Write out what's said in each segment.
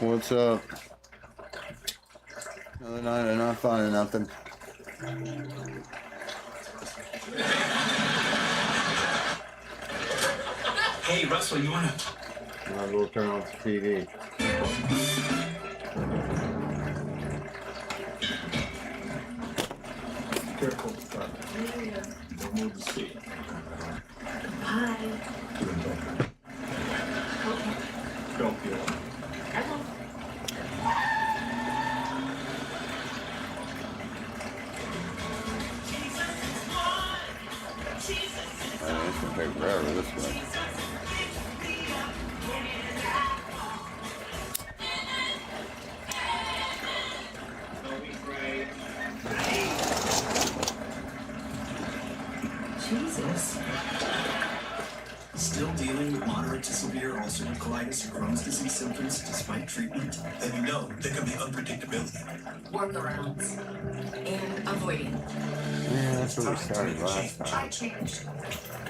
What's up? Another night of not finding nothing. Hey, Russell, you wanna? I'll go turn off the TV. Careful. Don't move the seat. Hi. Don't feel it. I won't. It's gonna take forever this way. Jesus. Still dealing with moderate to severe ulcerative colitis or Crohn's disease symptoms despite treatment? Then you know there can be unpredictability. Workarounds. And avoiding. Yeah, that's where we started last I time. changed.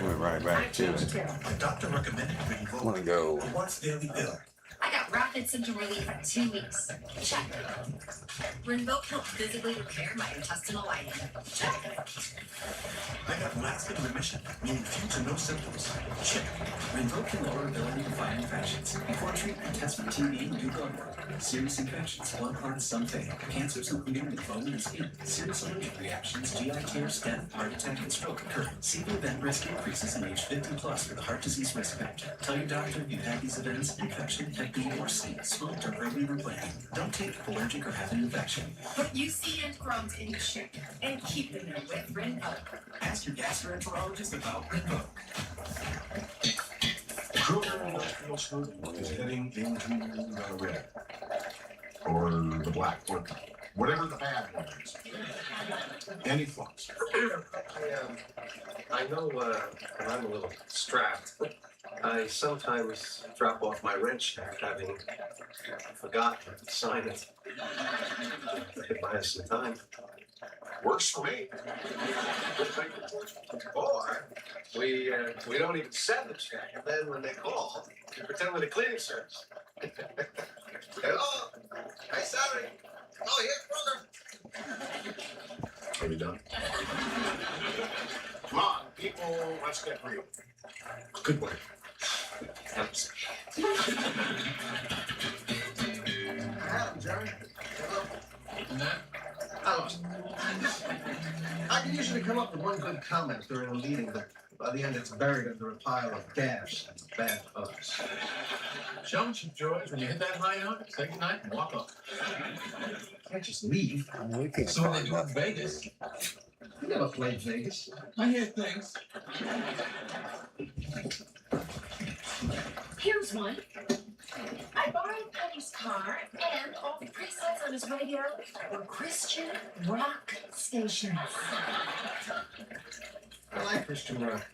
Went right back to it. My doctor recommended I wanna go. a once daily pill. I got rapid symptom relief for 2 weeks. Check. Rinvoq helped physically repair my intestinal lining. Check. I got lasting remission, meaning few to no symptoms. Check. Rinvoq can lower ability to fight infections. Before treatment, test for TB and do blood work. Serious infections, blood clots, some fatal. Cancers including lymphoma and skin. Serious allergic reactions, GI tears, death, heart attack, and stroke occur. CV event risk increases in age 50 plus with a heart disease risk factor. Tell your doctor if you've had these events, infection, hep B, or C, smoked or early replanting. Don't take if allergic or have an infection. Put UC and Crohn's in check and keep them there with Rinvoq. Ask your gastroenterologist about Rinvoq. Kroger is heading into the red. Or the black, or whatever the bad one is. Any thoughts? I know when I'm a little strapped, I sometimes drop off my wrench having forgotten to sign it. It buys us some time. Works for me. Or we don't even send the check, and then when they call, we pretend we're the cleaning service. Hello? Hi, Saturn. Oh, here, brother. Are you done? Come on, people, let's get real. Good work. Thanks. Jerry. Hello. I can usually come up with one good comment during a meeting, but by the end it's buried under a pile of gas and bad others. Show them some joys. When you hit that high note, say goodnight and walk off. Can't just leave. We can't So what they find do in nothing. Vegas. You never played Vegas. I hear things. Here's one. I borrowed Penny's car, and all the presets on his radio were Christian rock stations. I like Christian rock.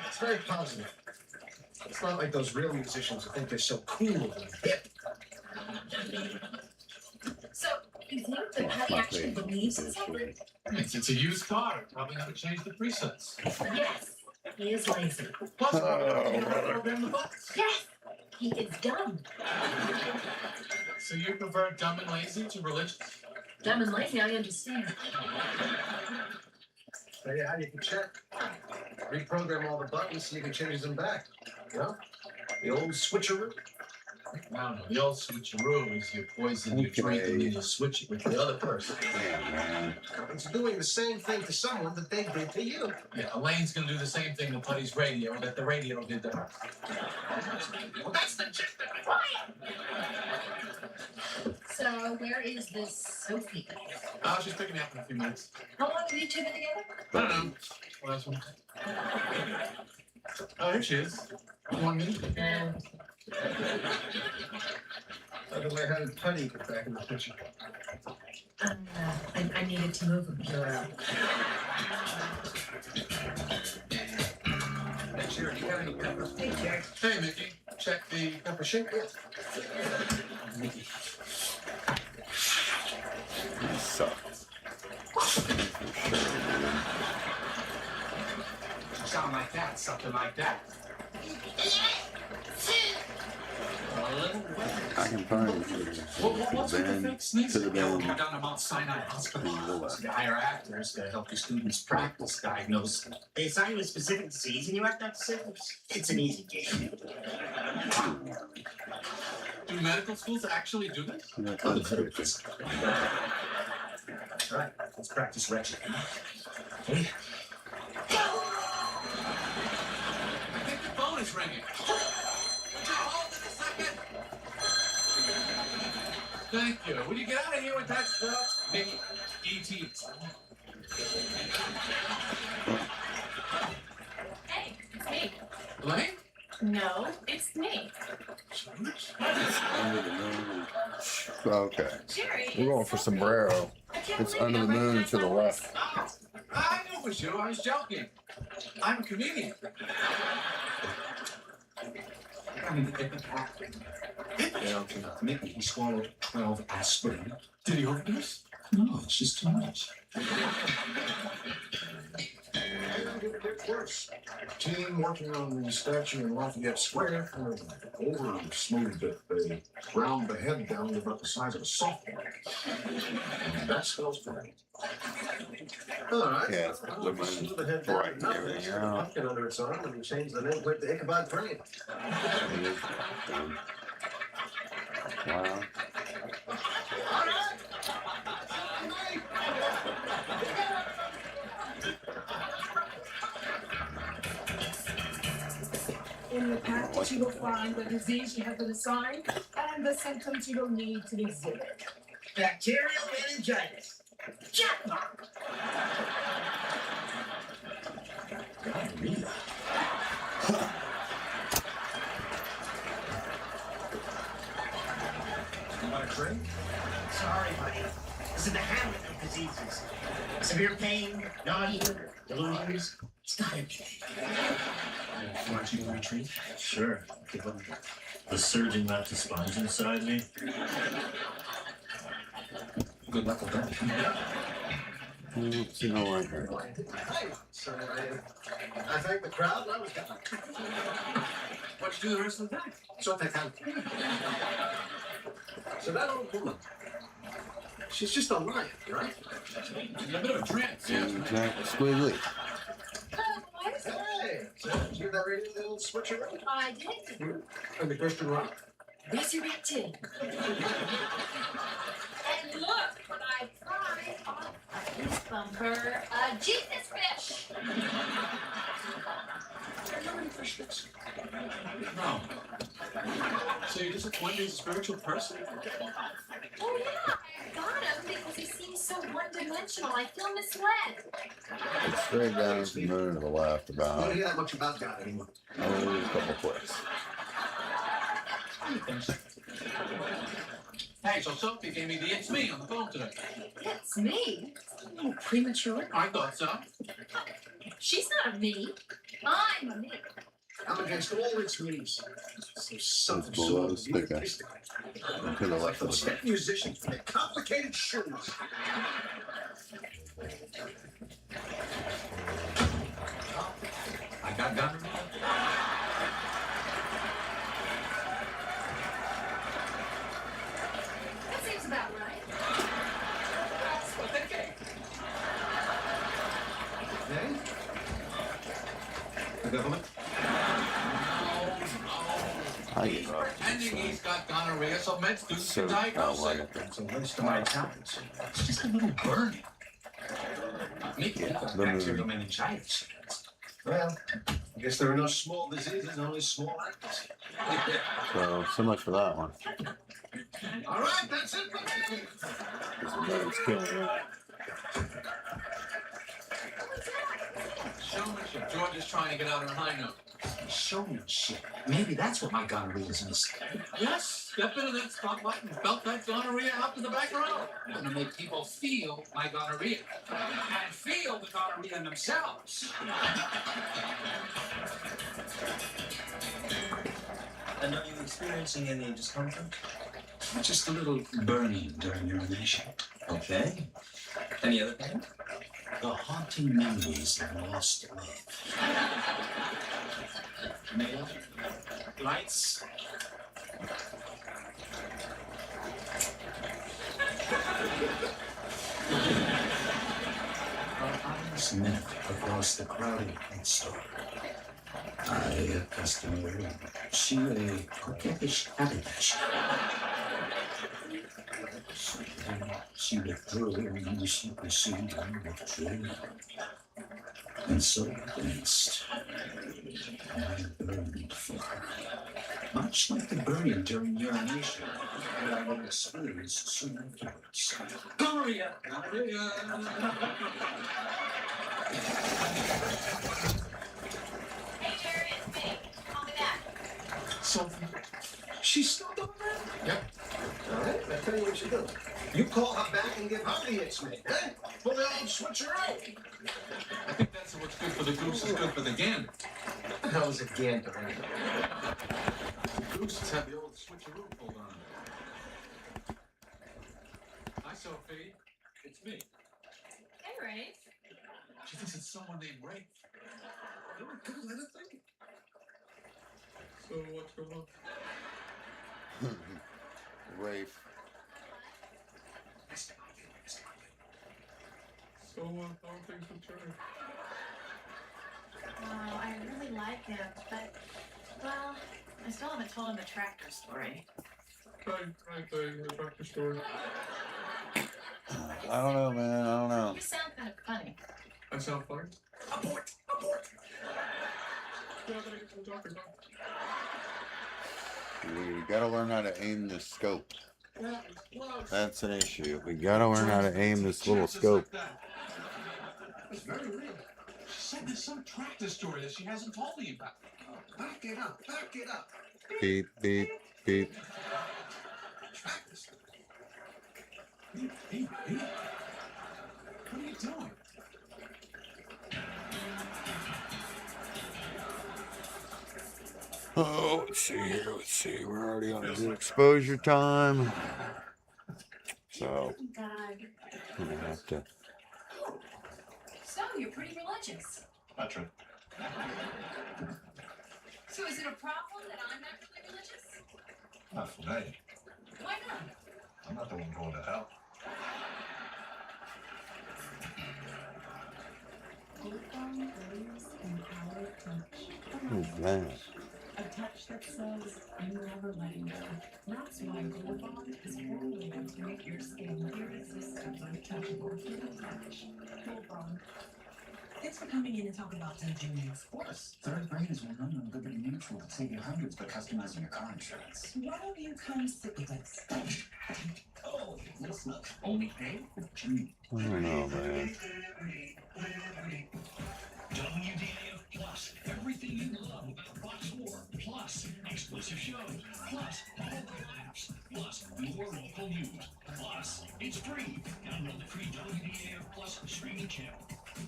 It's very positive. It's not like those real musicians who think they're so cool and hip. So, you think that Penny actually believes in something? It's a used car. Probably got to change the presets. Yes, he is lazy. Plus, Oh, program the books. Yes, he is dumb. So you prefer dumb and lazy to religious? Dumb and lazy, I understand. Tell you how you can check. Reprogram all the buttons so you can change them back. You know? The old switcheroo. No, the old switcheroo is you poison your drink and then you switch it with the other person. Yeah, man. It's doing the same thing to someone that they did to you. Yeah, Elaine's gonna do the same thing to Putty's radio that the radio did to her. Well, that's the chick that quiet. So, where is this Sophie? She's picking me up in a few minutes. How long have you two been together? I don't know. Last one. Oh, here she is. You want me? By the way, how did Putty get back in the picture? I needed to move a bureau. Hey, Jerry, do you have any peppers? Hey, Jerry. Hey, Mickey. Check the pepper shake. Mickey. You suck. Sound like that, something like that. I can find here. What's with the Then fake sneeze? to the bend. Down to Mount Sinai Hospital. To the left. So they hire actors to help the students practice diagnose. They assign you a specific disease and you act out the symptoms. It's an easy game. Do medical schools actually do this? All right, let's practice wretched. I think the phone is ringing. Would you hold it a second? Thank you. Will you get out of here with that stuff? Mickey, E.T. Hey, it's me. Blaine? No, it's me. Under the moon. Okay. Jerry. We're going for sombrero. I can't It's believe under you the moon recognized to the my left. voice. Oh, I knew it was you. I was joking. I'm a comedian. I mean, Mickey, he swallowed 12 aspirin. Did he overdose? No, it's just too much. Worse. Team working on the statue in Lafayette Square over smooth it. They ground the head down to about the size of a softball. That smells great. All right. Yeah, the moon Smooth the head down. right and Nothing. everything Stick a out. pumpkin under its arm and change the name to Ichabod Crane. Wow. In the package, you will find the disease you have been assigned and the symptoms you will need to exhibit. Bacterial meningitis. Jackpot! Gonorrhea. You want a drink? Sorry, buddy. This is the hamlet of diseases. Severe pain, nausea, delusions. It's gotta be. Want you to retreat? Sure. The surgeon left his sponge inside me. Good luck with that. Oops, you know right here. Hey, so I thanked the crowd and I was gone. What'd you do the rest of the day? So that kind So that old woman, she's just a lion, right? A bit of a trance, yeah. Jack Squiggly. Hey, so did you hear that radio, the old switcheroo? I did. And the Christian rock? Resurrected. And look what I pried off of this bumper. A Jesus fish. Are you ready for sticks? No. So you're disappointed as a spiritual person? Oh yeah, I got him because he seems so one-dimensional. I feel misled. It's straight down to the moon to the left I about don't hear that much about God anymore. a couple clicks. Hey, so Sophie gave me the it's me on the phone today. It's me. A little premature. I thought so. She's not a me. I'm a me. I'm against all its me's. So something below so stick out. egotistic. To the left of Those the hip musicians with their complicated shoes. I got gonorrhea. That seems about right. That's what they gave. Hey? The government? I give up. Pretending he's got gonorrhea so med students So can diagnose like it. it. It's a waste of my talents. It's just a little burning. Mickey, Yeah, got the moon. bacterial meningitis. Well, I guess there are no small diseases, only small actors. So much for that one. All right, that's it for me. This is where it's killing me. Showmanship. George is trying to get out on a high note. Showmanship. Maybe that's what my gonorrhea is missing. Yes, step into that spotlight and belt that gonorrhea out to the background. I'm gonna make people feel my gonorrhea and feel the gonorrhea in themselves. And are you experiencing any discomfort? Just a little burning during urination. Okay. Any other pain? The haunting memories of lost love. Nails? Lights? this minute across the crowded store. I, a customer, she a coquettish habit. She withdrew, and she pursued and withdrew. And so danced. I burned for her. Much like the burning during urination, but I will experience soon afterwards. Gloria! Gloria! Hey, Jerry, it's me. Call me back. Sophie, she's still doing that? Yep. All right, I'll tell you what you do. You call her back and give her the itch, mate, eh? Pull the old switcheroo. I think that's what's good for the goose is good for the gander. What the hell is a gander? The gooses have the old switcheroo pulled on. Hi, Sophie. It's me. Hey, Ray. She thinks it's someone named Ray. You're good at anything. So what's going on? Rafe. So how are things with Jerry? Oh, I really like him, but, well, I still haven't told him the tractor story. Right, the tractor story. I don't know, man. I don't know. You sound kind of funny. I sound funny? Abort! Abort! Yeah, I gotta get some doctor. We gotta learn how to aim the scope. Yeah, well, That's an issue. We gotta learn how to aim this little scope. It's very real. She said there's some tractor story that she hasn't told me about. Back it up, back it up. Beep, beep, beep. Tractor story? Beep, beep, beep. What are you doing? Oh, let's see here. Let's see. We're already on a good exposure time. So, God. I'm gonna have to. So, you're pretty religious. That's right. So is it a problem that I'm not really religious? Not for me. Why not? I'm not the one going to hell. Who's that? A touch that says, I'm never letting go. That's why Gold Bond is formulated to make your skin irresistible, untouchable, to the touch. Gold Bond. Thanks for coming in and talking about touching me. Of course. Third Brain is 100 Liberty Mutual. Save you hundreds by customizing your car insurance. Why don't you come sit with us? Oh, let's look. Only pay for Jimmy. I don't know, man. WDAF Plus. Everything you love about Fox 4. Plus, exclusive shows. Plus, all the laughs. Plus, more local news. Plus, it's free. Download the free WDAF Plus streaming channel.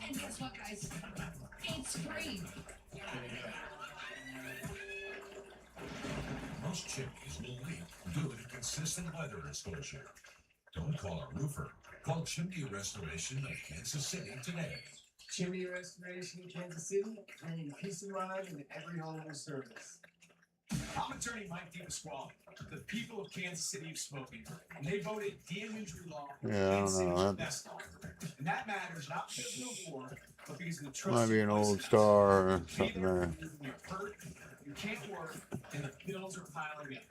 And guess what, guys? It's free. Most chimneys will leak due to consistent weather exposure. Don't call a roofer. Call Chimney Restoration of Kansas City today. Chimney Restoration in Kansas City, bringing peace and rhyme into every home we service. I'm attorney Mike DePasquale. The people of Kansas City have spoken, and they voted de-injury law Yeah, I don't know. best law. And that matters not because of the war, but because of the trust. Might be an old star or something there. You're hurt, you can't work, and the bills are piling up.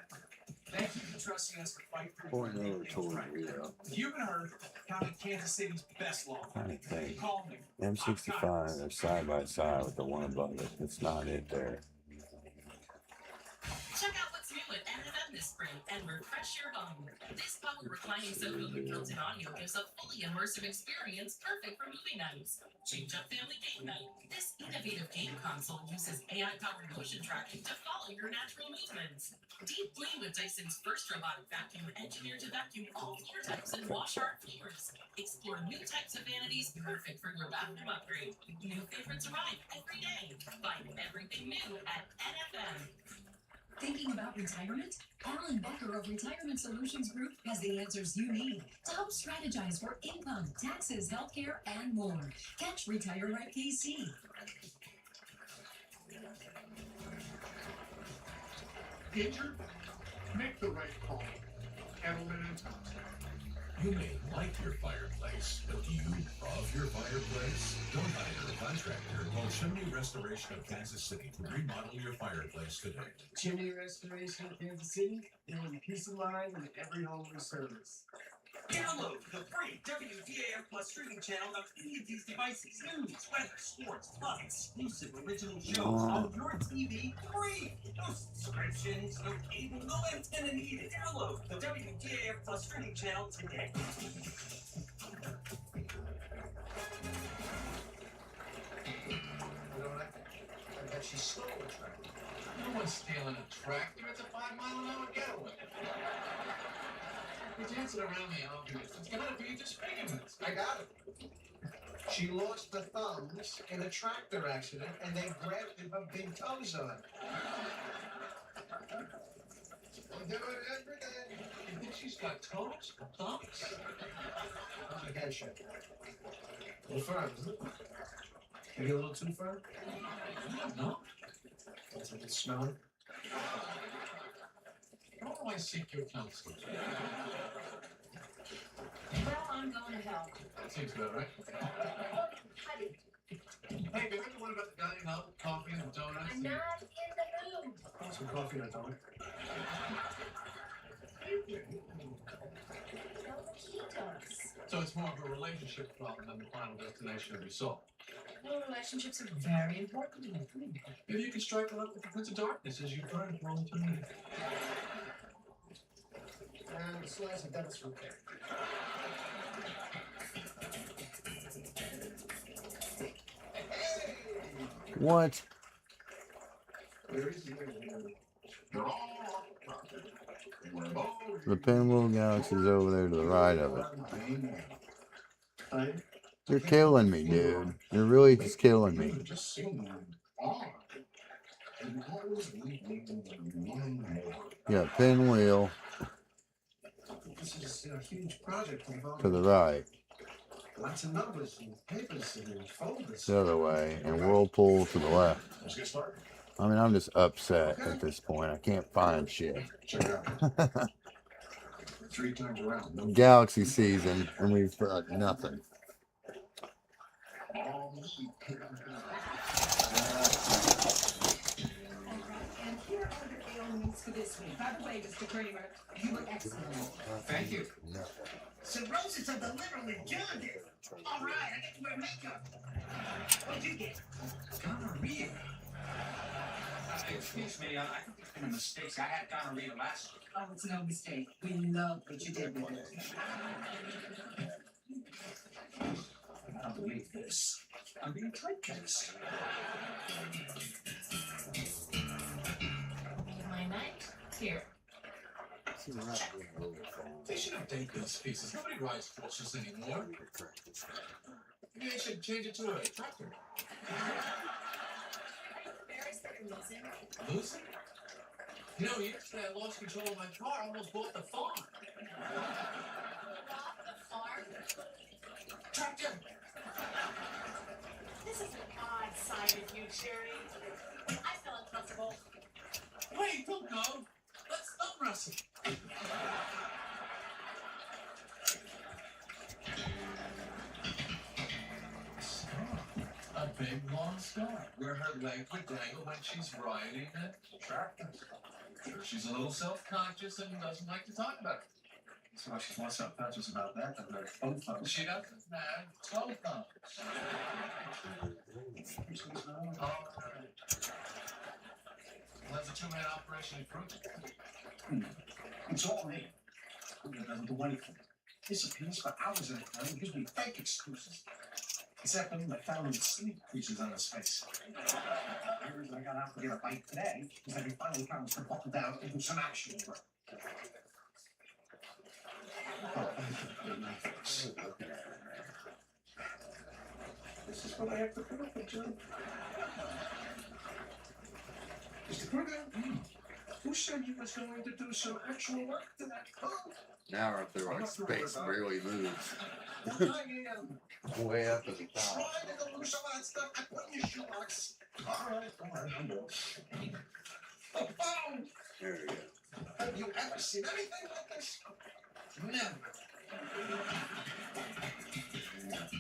Thank you for trusting us to fight for Boy, your they were told me that. If you've been hurt, count on Kansas City's best law. I think Call me. M65, they're side by side with the one above it. It's not it there. Check out what's new at NFM this spring and refresh your home. This power reclining sofa with built-in audio gives a fully immersive experience perfect for movie nights. Change up family game night. This innovative game console uses AI-powered motion tracking to follow your natural movements. Deep clean with Dyson's first robotic vacuum engineered to vacuum all floor types and wash hard floors. Explore new types of vanities perfect for your bathroom upgrade. New favorites arrive every day. Find everything new at NFM. Thinking about retirement? Alan Becker of Retirement Solutions Group has the answers you need to help strategize for income, taxes, healthcare, and more. Catch Retire Right KC. Injured? Make the right call. Cattleman and Thompson. You may like your fireplace, but do you love your your fireplace? Don't hire a contractor. Call Chimney Restoration of Kansas City to remodel your fireplace today. Chimney Restoration in Kansas City, bringing peace of mind in every home we service. Download the free WDAF Plus streaming channel on any of these devices. News, weather, sports, plus exclusive original shows on your TV free. No subscriptions, no cable, no antenna needed. Download the WDAF Plus streaming channel today. I bet she stole a tractor. No one's stealing a tractor. It's a 5-mile-an-hour getaway. You're dancing around the obvious. It's gotta be disfigurement. I got it. She lost the thumbs in a tractor accident, and they grafted her big toes on. I do it every day. You think she's got toes? Thumbs? I can't shake it. A little firm, isn't it? Maybe a little too firm? No. That's what it's smelling. How do I seek your counsel? Well, I'm going to help. Seems about right. Honey, Hey, babe, what about the dining out, coffee and donuts? I'm not in the mood. Some coffee and a donut. So it's more of a relationship problem than the final destination of your soul. Well, relationships are very important to me. Maybe you can strike it up with the Prince of Darkness as you burn for all eternity. And a slice of devil's fruit cake. What? The Pinwheel Galaxy's over there to the right of it. You're killing me, dude. You're really just killing me. Yeah, Pinwheel This is a huge project involving to the right. lots of numbers and papers and folders. The other way, and Whirlpool to the left. Let's get started. I mean, I'm just upset at this point. I can't find shit. Check it out. 3 times around. No Galaxy season, and we've got nothing. And here are the ailments for this week. By the way, Mr. Kramer, you were excellent. Thank you. Cirrhosis of the liver with jaundice. All right, I get to wear makeup. What'd you get? Gonorrhea. Excuse me, I think it's been a mistake. I had gonorrhea last week. Oh, it's no mistake. We love what you did with it. I don't believe this. I'm being typecast. My night here. They should update those pieces. Nobody rides horses anymore. Maybe they should change it to a tractor. Losing? You know, yesterday I lost control of my car. I almost bought the farm. Tractor! This is an odd side of you, Jerry. I feel uncomfortable. Wait, don't go. Let's thumb wrestle. A big long scar where her leg would dangle when she's riding a tractor. Sure, she's a little self-conscious and doesn't like to talk about it. So she's more self-conscious about that than her phone phone. She doesn't have toe thumbs. Well, that's a 2-man operation improvement. It's all me. It doesn't do anything. Disappears for hours at a time and gives me fake excuses. This afternoon, I found him with sleep creases on his face. The reason I got out to get a bite today is that he finally promised to buckle down and do some action work. This is what I have to put up with, John. Mr. Kruger, who said you was going to do some actual work today? Oh, Now right there, like space really moves. I am. Way up at the top. Try to go do some of that stuff I put in your shoebox. All right, I'm good. A phone! There you go. Have you ever seen anything like this? Never.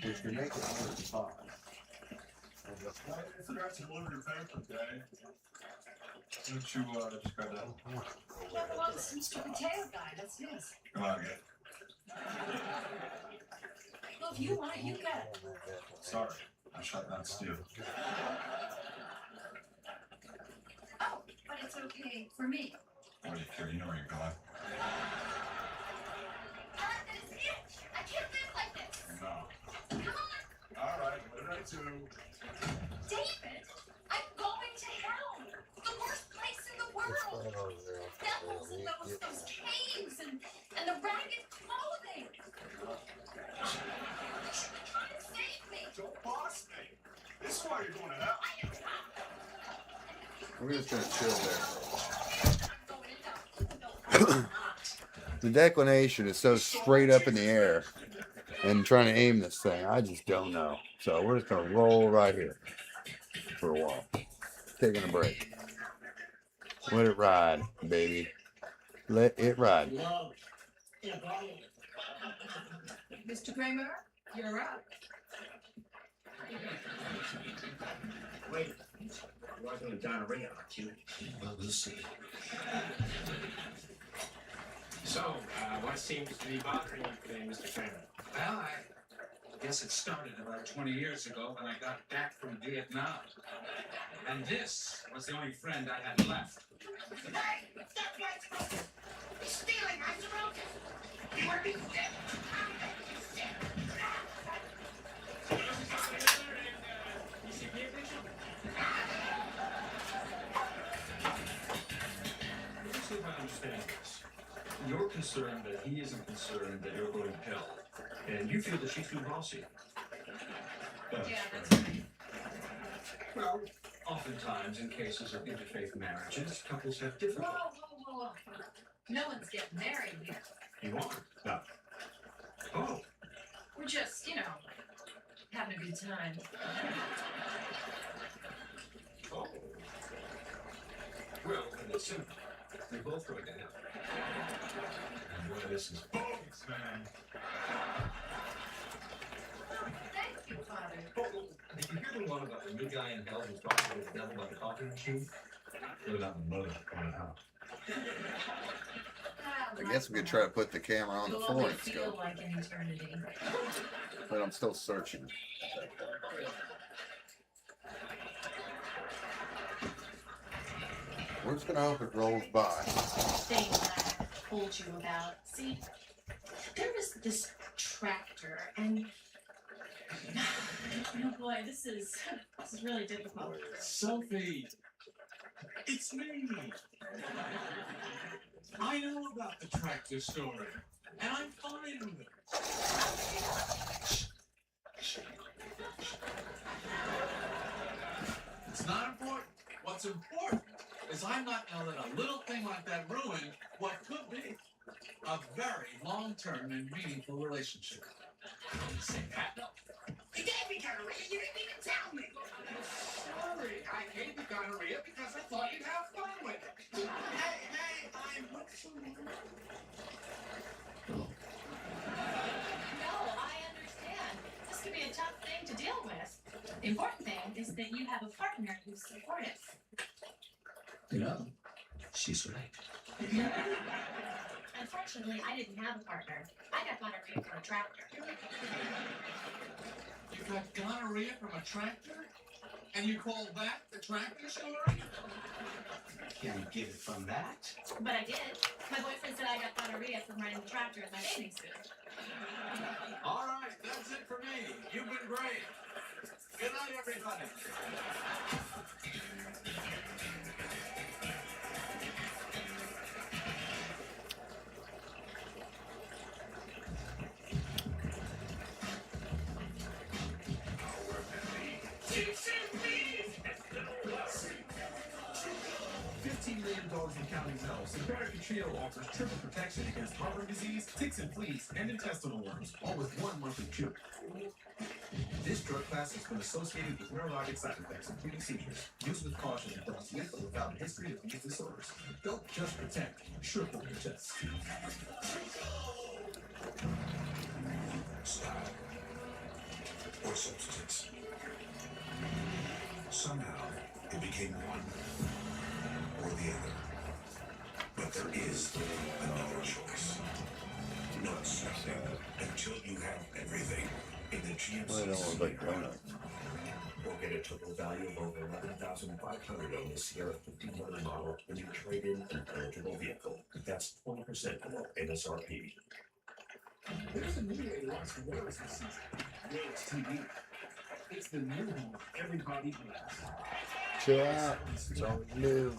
If you make it 105. I forgot to deliver your paper, Daddy. Don't you just grab that? That belongs to Mr. Potato Guy. That's his. Come on, get it. Well, if you want it, you get it. Sorry, I shot down Stu. Oh, but it's okay for me. What do you care? You know where you're going. This itch. I can't live like this. No. Come on. All right, what did I do? David, I'm going to hell. The worst place in the world. Devils and those caves and the ragged clothing. Try to save me. Don't boss me. This is why you're going to hell. We're just gonna chill there. The declination is so straight up in the air, and trying to aim this thing, I just don't know. So we're just gonna roll right here for a while, taking a break. Let it ride, baby. Let it ride. Mr. Kramer, you're up. Wait, you're working with gonorrhea, aren't you? Well, we'll see. So, what seems to be bothering you today, Mr. Kramer? Well, I guess it started about 20 years ago when I got back from Vietnam. And this was the only friend I had left. Hey, stop that. He's stealing my throat. You want to be sick? Let me see if I understand this. You're concerned that he isn't concerned that you're going to hell. And you feel that she's too bossy. Yeah, that's right. Well, oftentimes in cases of interfaith marriages, couples have Whoa, difficulty. whoa, whoa, whoa. No one's getting married here. You are? No. Oh. We're just, having a good time. Oh. Well, then it's simple. You're both going to hell. And boy, this is bogus, man. Thank you, Father. Oh, did you hear the one about the new guy in hell who's talking to the devil about the coffee machine? Really not the mother going to hell. I guess we could try to put the camera on the It'll only forward feel scope, like an eternity. but I'm still searching. We're just gonna hope it rolls by. Thing that I told you about. See, there was this tractor, and oh boy, this is really difficult. Sophie, it's me. I know about the tractor story, and I'm fine with it. It's not important. What's important is I'm not gonna let a little thing like that ruin what could be a very long-term and meaningful relationship. Say that. You gave me gonorrhea, you didn't even tell me. Sorry, I gave you gonorrhea because I thought you'd have fun with it. Hey, I'm No, I understand. This could be a tough thing to deal with. The important thing is that you have a partner who's supportive. You know, she's right. Unfortunately, I didn't have a partner. I got gonorrhea from a tractor. You got gonorrhea from a tractor? And you call that the tractor story? Can you get it from that? But I did. My boyfriend said I got gonorrhea from riding the tractor in my bathing suit. All right, that's it for me. You've been great. Good night, everybody. $15 million in counting cells. Simparica Trio offers triple protection against heartworm disease, ticks and fleas, and intestinal worms, all with 1 monthly chew. This drug class has been associated with neurologic side effects, including seizures. Use with caution and dogs with or without a history of these disorders. Don't just protect, triple protect. substance. Somehow, it became one or the other. But there is another choice. Not something until you have everything in the Well, they don't look like GMC. donuts. Or get a total value of over $11,500 on the Sierra 1500 model when you trade in an eligible vehicle. That's 20% below MSRP. There's a new way to watch the Royals this season. Royals TV. It's the new home everybody loves. Chill out. It's all new.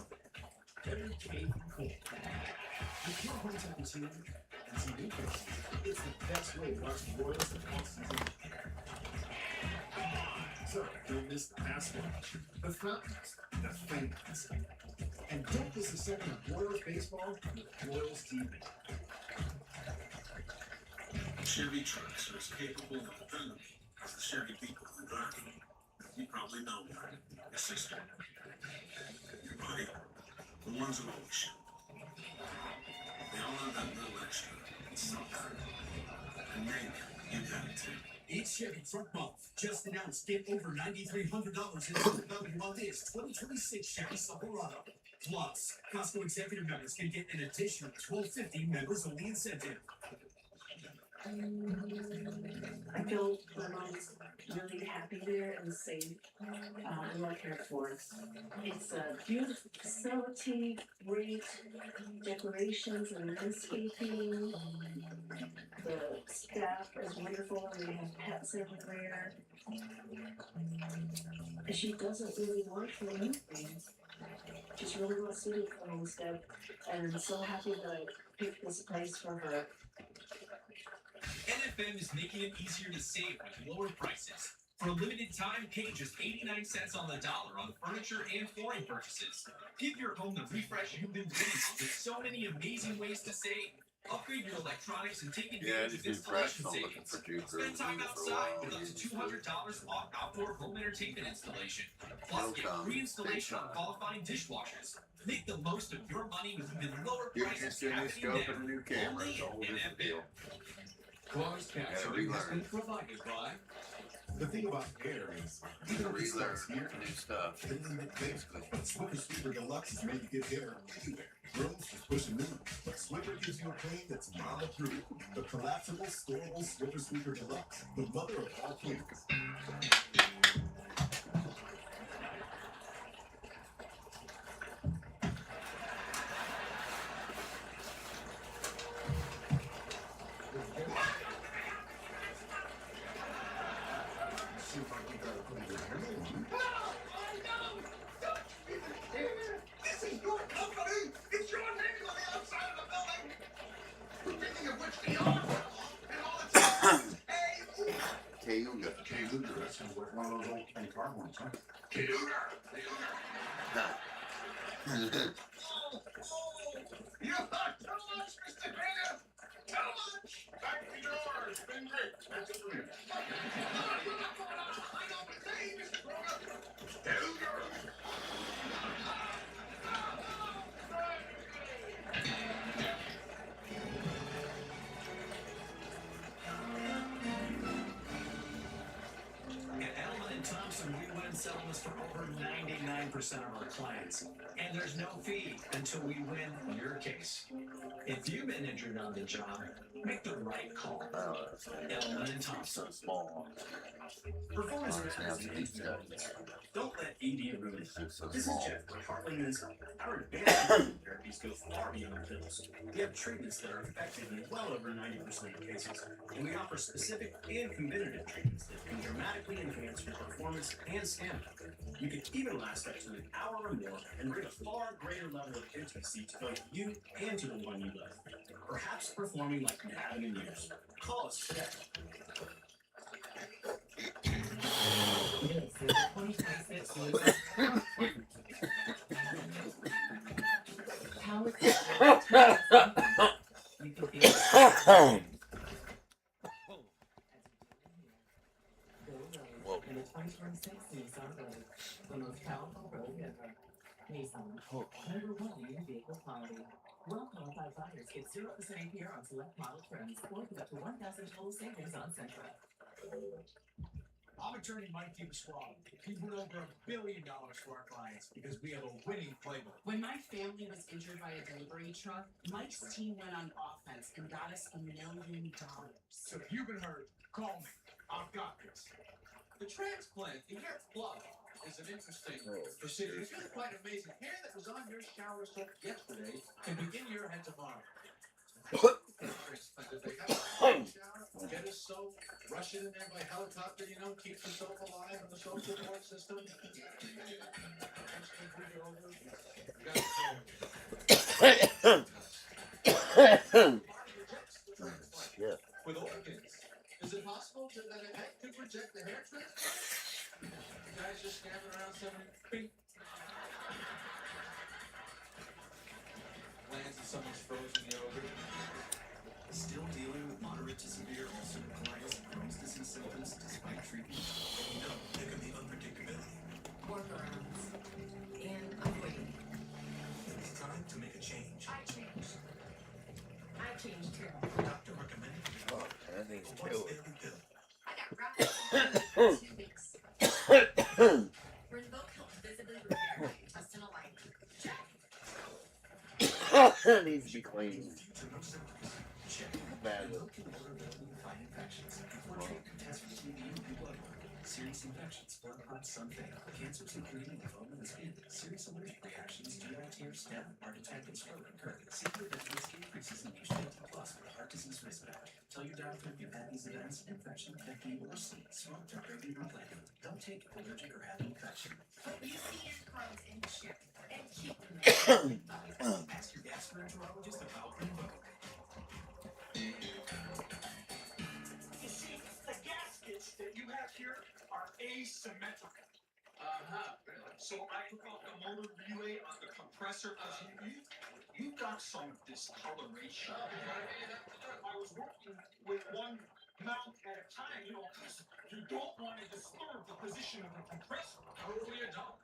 Every cave and corner. If your hometown team and some new faces, it's the best way to watch the Royals and all season. So, don't miss the basketball, the fountains, the fans. And don't miss a second of Royals baseball with Royals TV. Chevy trucks are as capable and dependable as the Chevy people who drive them. You probably know that. Your sister, your buddy, the ones who always show. They all have that little extra. Something. And maybe you got it too. Each Chevy truck model just announced get over $9,300 in value on this 2026 Chevy Silverado. Plus, Costco executive members can get an additional $1,250 members only incentive. I feel my mom's really happy there and safe and well cared for. It's a beautiful facility, great decorations and landscaping. The staff is wonderful and they have pets everywhere. And she doesn't really work for anything. She's really well suited for homestead, and I'm so happy that I picked this place for her. NFM is making it easier to save with lower prices. For a limited time, pay just 89 cents on the dollar on furniture and flooring purchases. Give your home the refresh you've been dreaming of with so many amazing ways to save. Upgrade your electronics and take advantage of installation savings. Spend time outside with up to $200 off outdoor home entertainment installation. Plus, get free installation on qualifying dishwashers. Make the most of your money with even lower prices happening now. Only at NFM. Closed captioning has been provided by. The thing about air is, even if it starts here, new stuff. it doesn't make things good. But Swiffer Sweeper Deluxe is made to give air anywhere. Rooms just push a move. But Swiffer gives you a plane that's mama-proof. The collapsible, storable Swiffer Sweeper Deluxe. The mother of all planes. This is your company! It's your name on the outside of the building! Speaking of which, the owner and all the time. Cayuga. Cayuga. That sounds like one of those old tank car ones, huh? Cayuga! You thought too much, Mr. Krieger! Too much! Back to yours! Been great. That's it for you. No, you're not going out. I know, but say, Mr. Krieger! Cayuga! At Elman & Thompson, we win settlements for over 99% of our clients. And there's no fee until we win your case. If you've been injured on the job, make the right call. Elman & Thompson. Small. Performance don't let ED ruin it. This is Jeff with Heartland Insight. Our advanced therapies go far beyond pills. We have treatments that are effective in well over 90% of cases, and we offer specific and preventative treatments that can dramatically enhance your performance and stamina. You can even last up to an hour or more and bring a far greater level of intimacy to both you and to the one you love. Perhaps performing like you haven't in years. Call us today. In the 2026 Nissan Rogue, the most powerful road ever. Nissan, overwhelming vehicle quality. Well-qualified buyers get 0% APR on select model trims or get up to $1,000 total savings on Sentra. I'm attorney Mike DePasquale. He won over $1 billion for our clients because we have a winning playbook. When my family was injured by a delivery truck, Mike's team went on offense and got us $1 million. So if you've been hurt, call me. I've got this. The transplant, the hair plug, is an interesting procedure. It's really quite amazing. Hair that was on your shower soap yesterday can be in your head tomorrow. Get a soap, rush it in there by helicopter, you know, keep the soap alive in the soap support system. Yeah. With organs, is it possible that a head could reject the hair transplant? You guys just standing around 7 feet. Lands in someone's frozen yogurt. Still dealing with moderate to severe ulcerative colitis and Crohn's disease symptoms despite treatment? No, there can be unpredictability. Workarounds. And avoiding. It's time to make a change. I changed. I changed too. The doctor recommended Oh, that thing's a once killer. daily pill. I got rapid for 2 weeks. Rinvoq helped visibly repair. Just in a light. Check. It needs to be clean. To no symptoms. Check. Bad. Rinvoq can lower ability to fight infections. Before treatment, test for TB and do blood work. Serious infections, blood clots, sun fail, cancers including lymphoma and skin. Serious allergic reactions, GI tears, stem, heart attack, and stroke occur. See your vet risk increases in HT+ for heart disease risk factor. Tell your doctor if you've had these events, infection, FD, or C. Smoked or regular plan. Don't take allergic or have an infection. Put UC and Crohn's in check. And keep them. Ask your gastroenterologist about Rinvoq. You see, the gaskets that you have here are asymmetrical. So I took off the motor relay on the compressor because you've got some discoloration. I was working with one mount at a time, you know, because you don't want to disturb the position of the compressor. Totally a dog.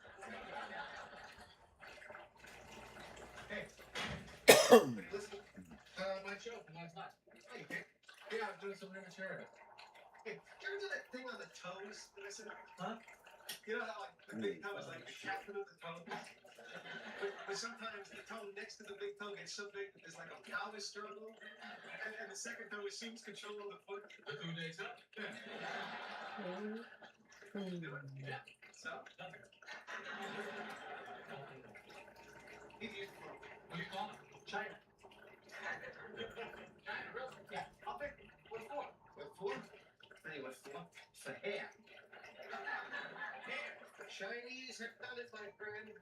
Hey, listen, my show from last night. Hey, yeah, I was doing some new material. Hey, did you ever do that thing on the toes? And I said, huh? You know how like the big toe is like the captain of the toe? But sometimes the toe next to the big toe gets so big that there's like a pelvis struggle, and the second toe assumes control of the foot. Who needs up? Yeah. So, nothing. What do you call it? China. Yeah, I'll pick. What for? What for? Hey, what for? For hair. Hair. Chinese have done it, my friend.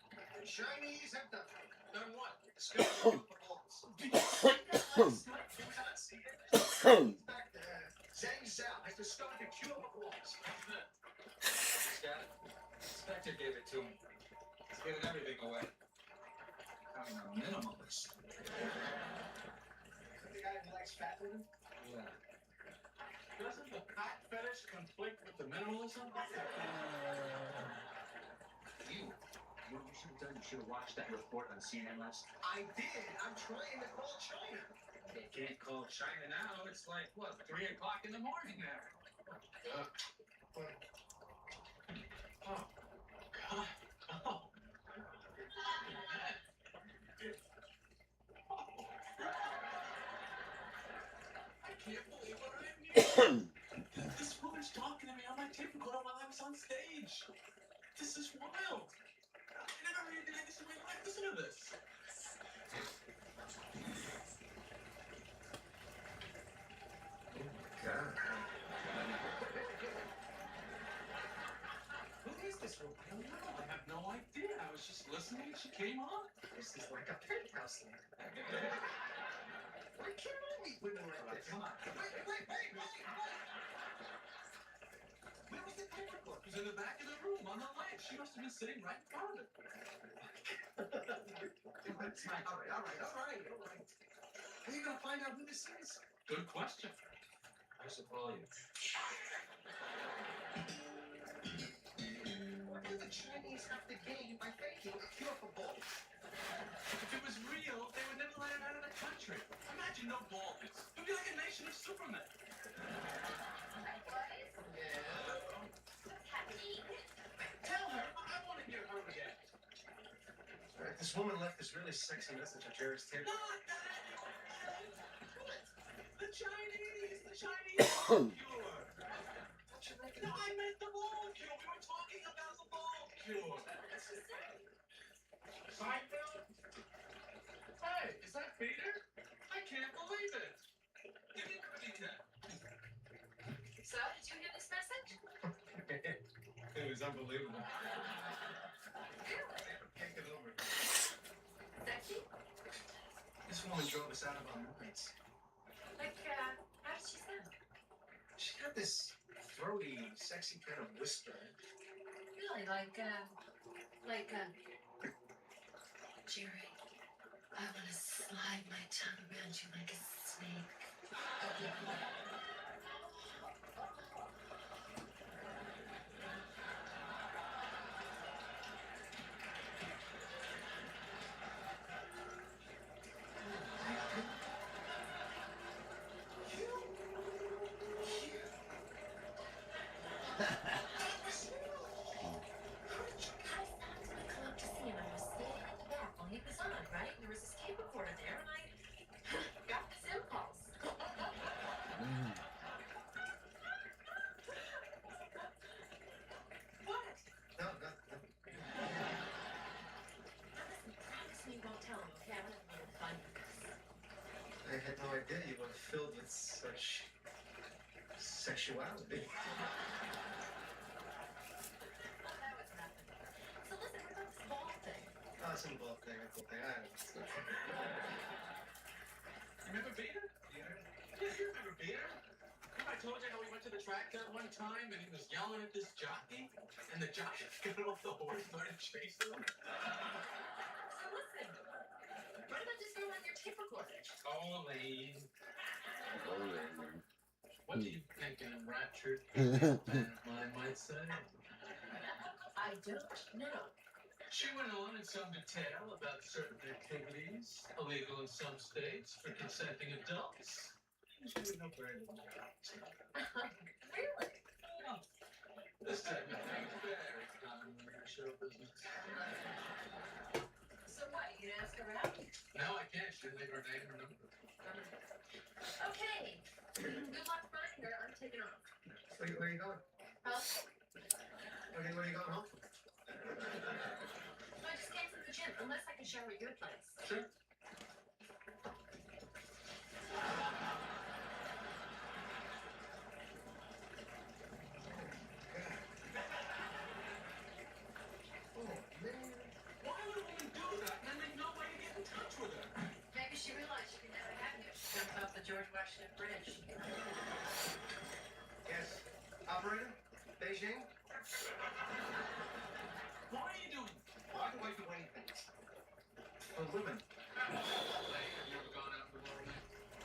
Chinese have done it. Done what? Discovered the balls. Did you see that? You can't see it. Back there. Zhang Zhao has discovered a cure for balls. He's got it. Inspector gave it to him. He's giving everything away. I'm a minimalist. The guy who likes fat women? Yeah. Doesn't the fat fetish conflict with the minimalism? You know what you should have done? You should have watched that report on CNN last night. I did. I'm trying to call China. They can't call China now. It's like, what, 3 o'clock in the morning there. Oh, God. Oh. I can't believe what I'm hearing. This woman's talking to me on my tape recorder while I was on stage. This is wild. I never heard anything like this in my life. Listen to this. God. Who is this woman? I don't know. I have no idea. I was just listening. She came on. This is like a penthouse thing. Why can't all meet women like this? Come on. Wait. Where was the paperclip? It was in the back of the room on the ledge. She must have been sitting right in front of it. All right. How are you gonna find out who this is? Good question. I suppose you. What do the Chinese have to gain by faking a cure for balls? If it was real, they would never let it out of the country. Imagine no baldness. It would be like a nation of supermen. Yeah. This woman left this really sexy message on Jerry's table. The Chinese! The Chinese molecule! No, I meant the molecule! We were talking about the molecule! Seinfeld? Hey, is that Peter? I can't believe it! Give me a Peter! So, did you hear this message? It was unbelievable. Really? Can't get over it. Sexy? This woman drove us out of our minds. Like, how did she sound? She got this throaty, sexy kind of whisper. Really? Jerry, I want to slide my tongue around you like a snake. I had no idea you were filled with such sexuality. So listen, what about this ball thing? Oh, it's an ball thing. It's a thing. I don't know. Remember Peter? Yeah, you remember Peter? I told you how we went to the track that one time and he was yelling at this jockey, and the jockey got off the horse and started chasing him. So listen, what about just going on your tape recorder? Oh, Lane. What do you think an enraptured man might say? I don't know. She went on in some detail about certain activities, illegal in some states for consenting adults. She would know very little about it. Really? This type of thing is very common in show business. So what, you gonna ask her out? No, I can't. She didn't leave her name or number. Okay. Good luck finding her. I'm taking off. Where are you going? Huh? Where are you going home? I just came from the gym, unless I can shower at your place. Sure. Why would a woman do that and then make no way to get in touch with her? Maybe she realized she could never have you. She jumped off the George Washington Bridge. Yes. Operator? Beijing? Why are you doing this? Why do I do anything? For a living. Lane, have you ever gone out in the morning?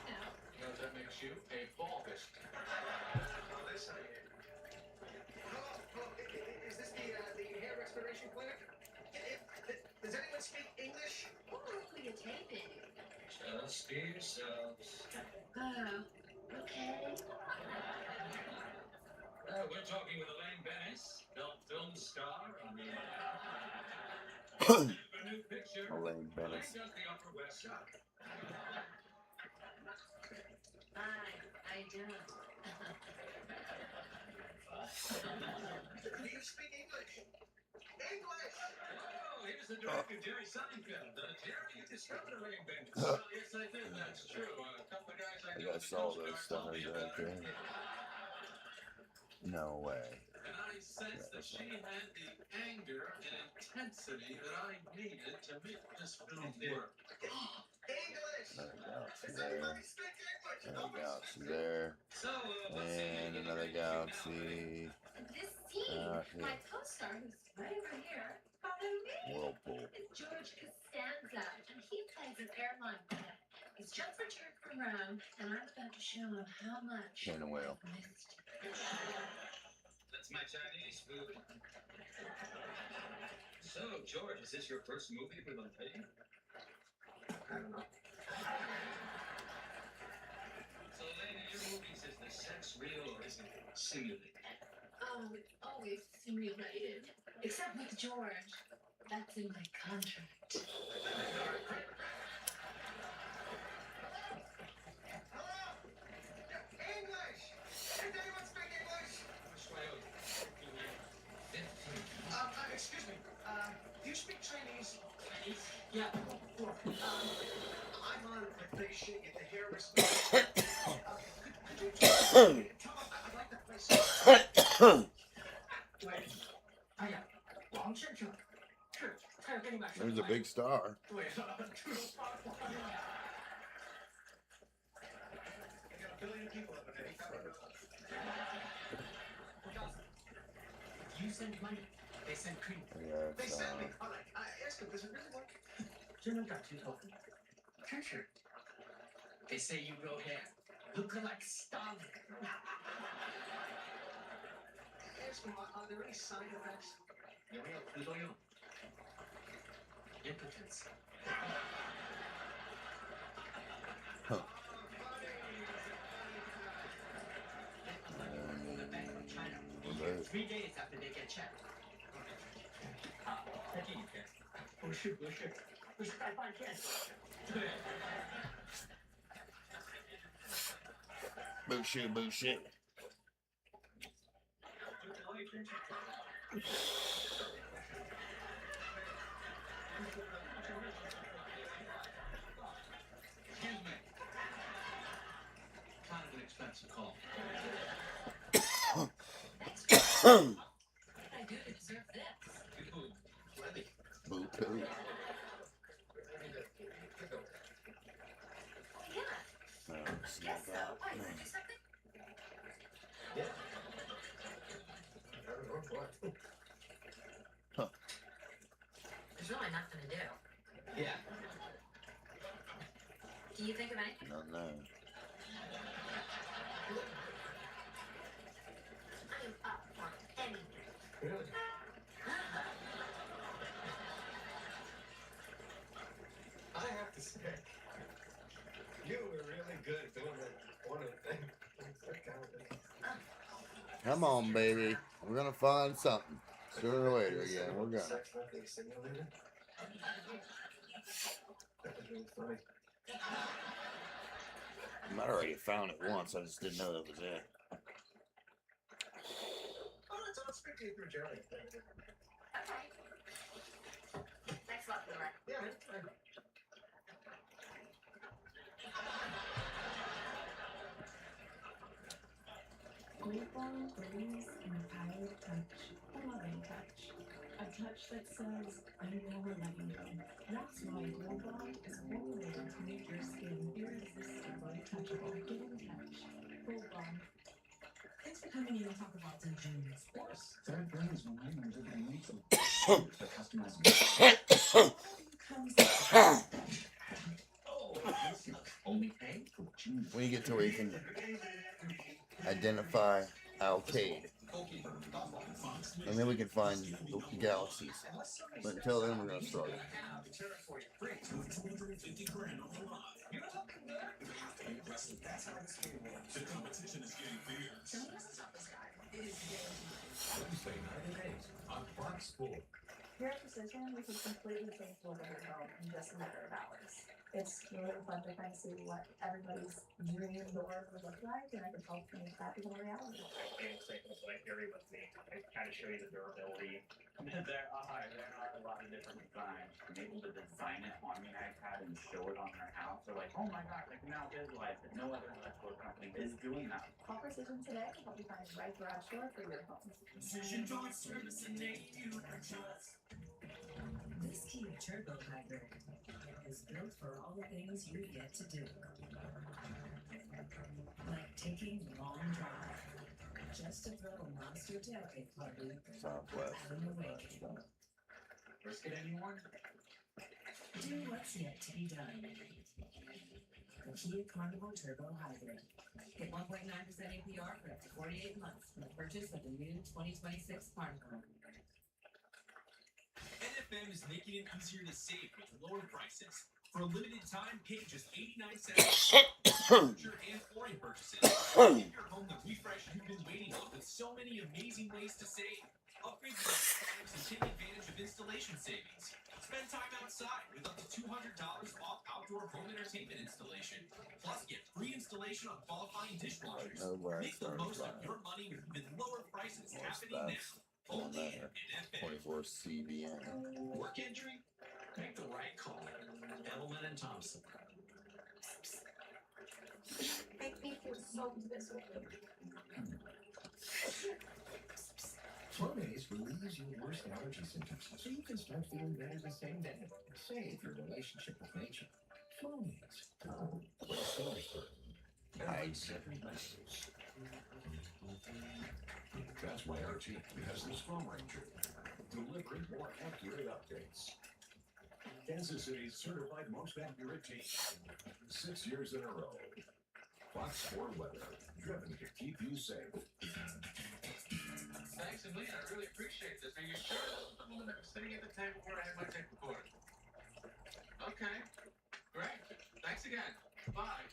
No. You know what that makes you? A bulbist. Oh, this I hear. Hello, is this the hair restoration clinic? Does anyone speak English? Who are you taping? Just be yourselves. Oh, okay. We're talking with Elaine Bennis, film star on the new picture. Elaine Bennis. Elaine does the Upper West Side. I don't. Do you speak English? English! Oh, here's the director, Jerry Seinfeld. Jerry, you discovered Elaine Bennis. Well, yes, I did. That's true. A couple of guys I I know. got saw those stars right there. No way. And I sensed that she had the anger and intensity that I needed to make this film work. English! Another galaxy Does there. anybody speak English? Another galaxy there. So, what's And another galaxy. This scene, here. my co-star, who's right over here, followed me. Whirlpool. It's George Costanza, and he plays an airline pilot. He's just returned from Rome, and I'm about to show him how much Can whale. I've missed. That's my Chinese food. So, George, is this your first movie with a lady? I don't know. So, Elaine, in your movies, is the sex real or is it simulated? Always simulated. Except with George. That's in my contract. English! Does anyone speak English? Excuse me. Do you speak Chinese? Chinese? Yeah. I'm on vacation in the Harris. Could you tell them I'd like to play some. There's a big star. You send money. They send cream. Yeah, They it's, sent me. I asked them, does it really work? Treasure. They say you go there. Look like Stalin. Ask them, are there any side effects? Impotence. Huh. China. 3 days after they get checked. 再见一天。不是待半天。对。Bullshit, bullshit. Excuse me. Kind of an expensive call. What did I do to deserve this? Plenty. Boo poo. Yeah. Guess so. Why, did I do something? Yeah. Huh. There's really nothing to do. Yeah. Do you think of anything? No. I'm up for anything. Really? I have to say, you were really good doing that one of the things. Come on, baby. We're gonna find something. Sooner or later, again. We're gonna. Sex with the simulator? That was really funny. I might already found it once. I just didn't know that was it. Oh, let's speak to you through Jeremy. Okay. Thanks a lot for that. Yeah, man. Gold brings empowered touch, a loving touch. A touch that says, I'm never letting go. That's why Gold Bond is formulated to make your skin irresistibly touchable. Get in touch. Gold Bond. Thanks for coming in to talk about the dreams. Of course. Third brain is when I learned that I need some for customizing. Only pay for what you need. When you get to where you can identify Alcade, and then we can find galaxies. But until then, we're gonna struggle. The competition is getting fierce. Wednesday, 90 days on Fox 4. Here at Precision, we can completely change the look of your home in just a matter of hours. It's really fun to kind of see what everybody's dream door would look like, and I can help make that become a reality. Like area with me, I kind of show you the durability. There are a lot of different designs. I'm able to design it on an iPad and show it on their house. They're like, oh my gosh, I can now visualize it. No other electrical company is doing that. Call Precision today to help you find the right garage door for your home. Precision Door Service and name you trust. This Kia Turbo Hybrid is built for all the things you've yet to do. Like taking a long drive. Just to throw a monster tailgate party. Southwest. Having a wake. Risk it anymore? Do what's yet to be done. The Kia Carnival Turbo Hybrid. Get 1.9% APR for up to 48 months for the purchase of the new 2026 Carnival. NFM is making it easier to save with lower prices. For a limited time, pay just 89 cents on furniture and flooring purchases. Give your home the refresh you've been waiting on with so many amazing ways to save. Upgrade your products and take advantage of installation savings. Spend time outside with up to $200 off outdoor home entertainment installation. Plus, get free installation on qualifying dishwashers. Make the most of your money with even lower prices happening now. Only in FM. 24 CBN. Work injury? Make the right call. Edelman and Thompson. Make me feel so miserable. Flonase relieves your worst allergy symptoms so you can start feeling better the same day. Save your relationship with nature. Flonase. That's why our team has the Storm Ranger, delivering more accurate updates. Kansas City's certified most accurate team, 6 years in a row. Fox 4 weather, driven to keep you safe. Thanks, and Lee, I really appreciate this. Are you sure this was sitting at the table where I had my tape recorder? Okay, great. Thanks again. Bye.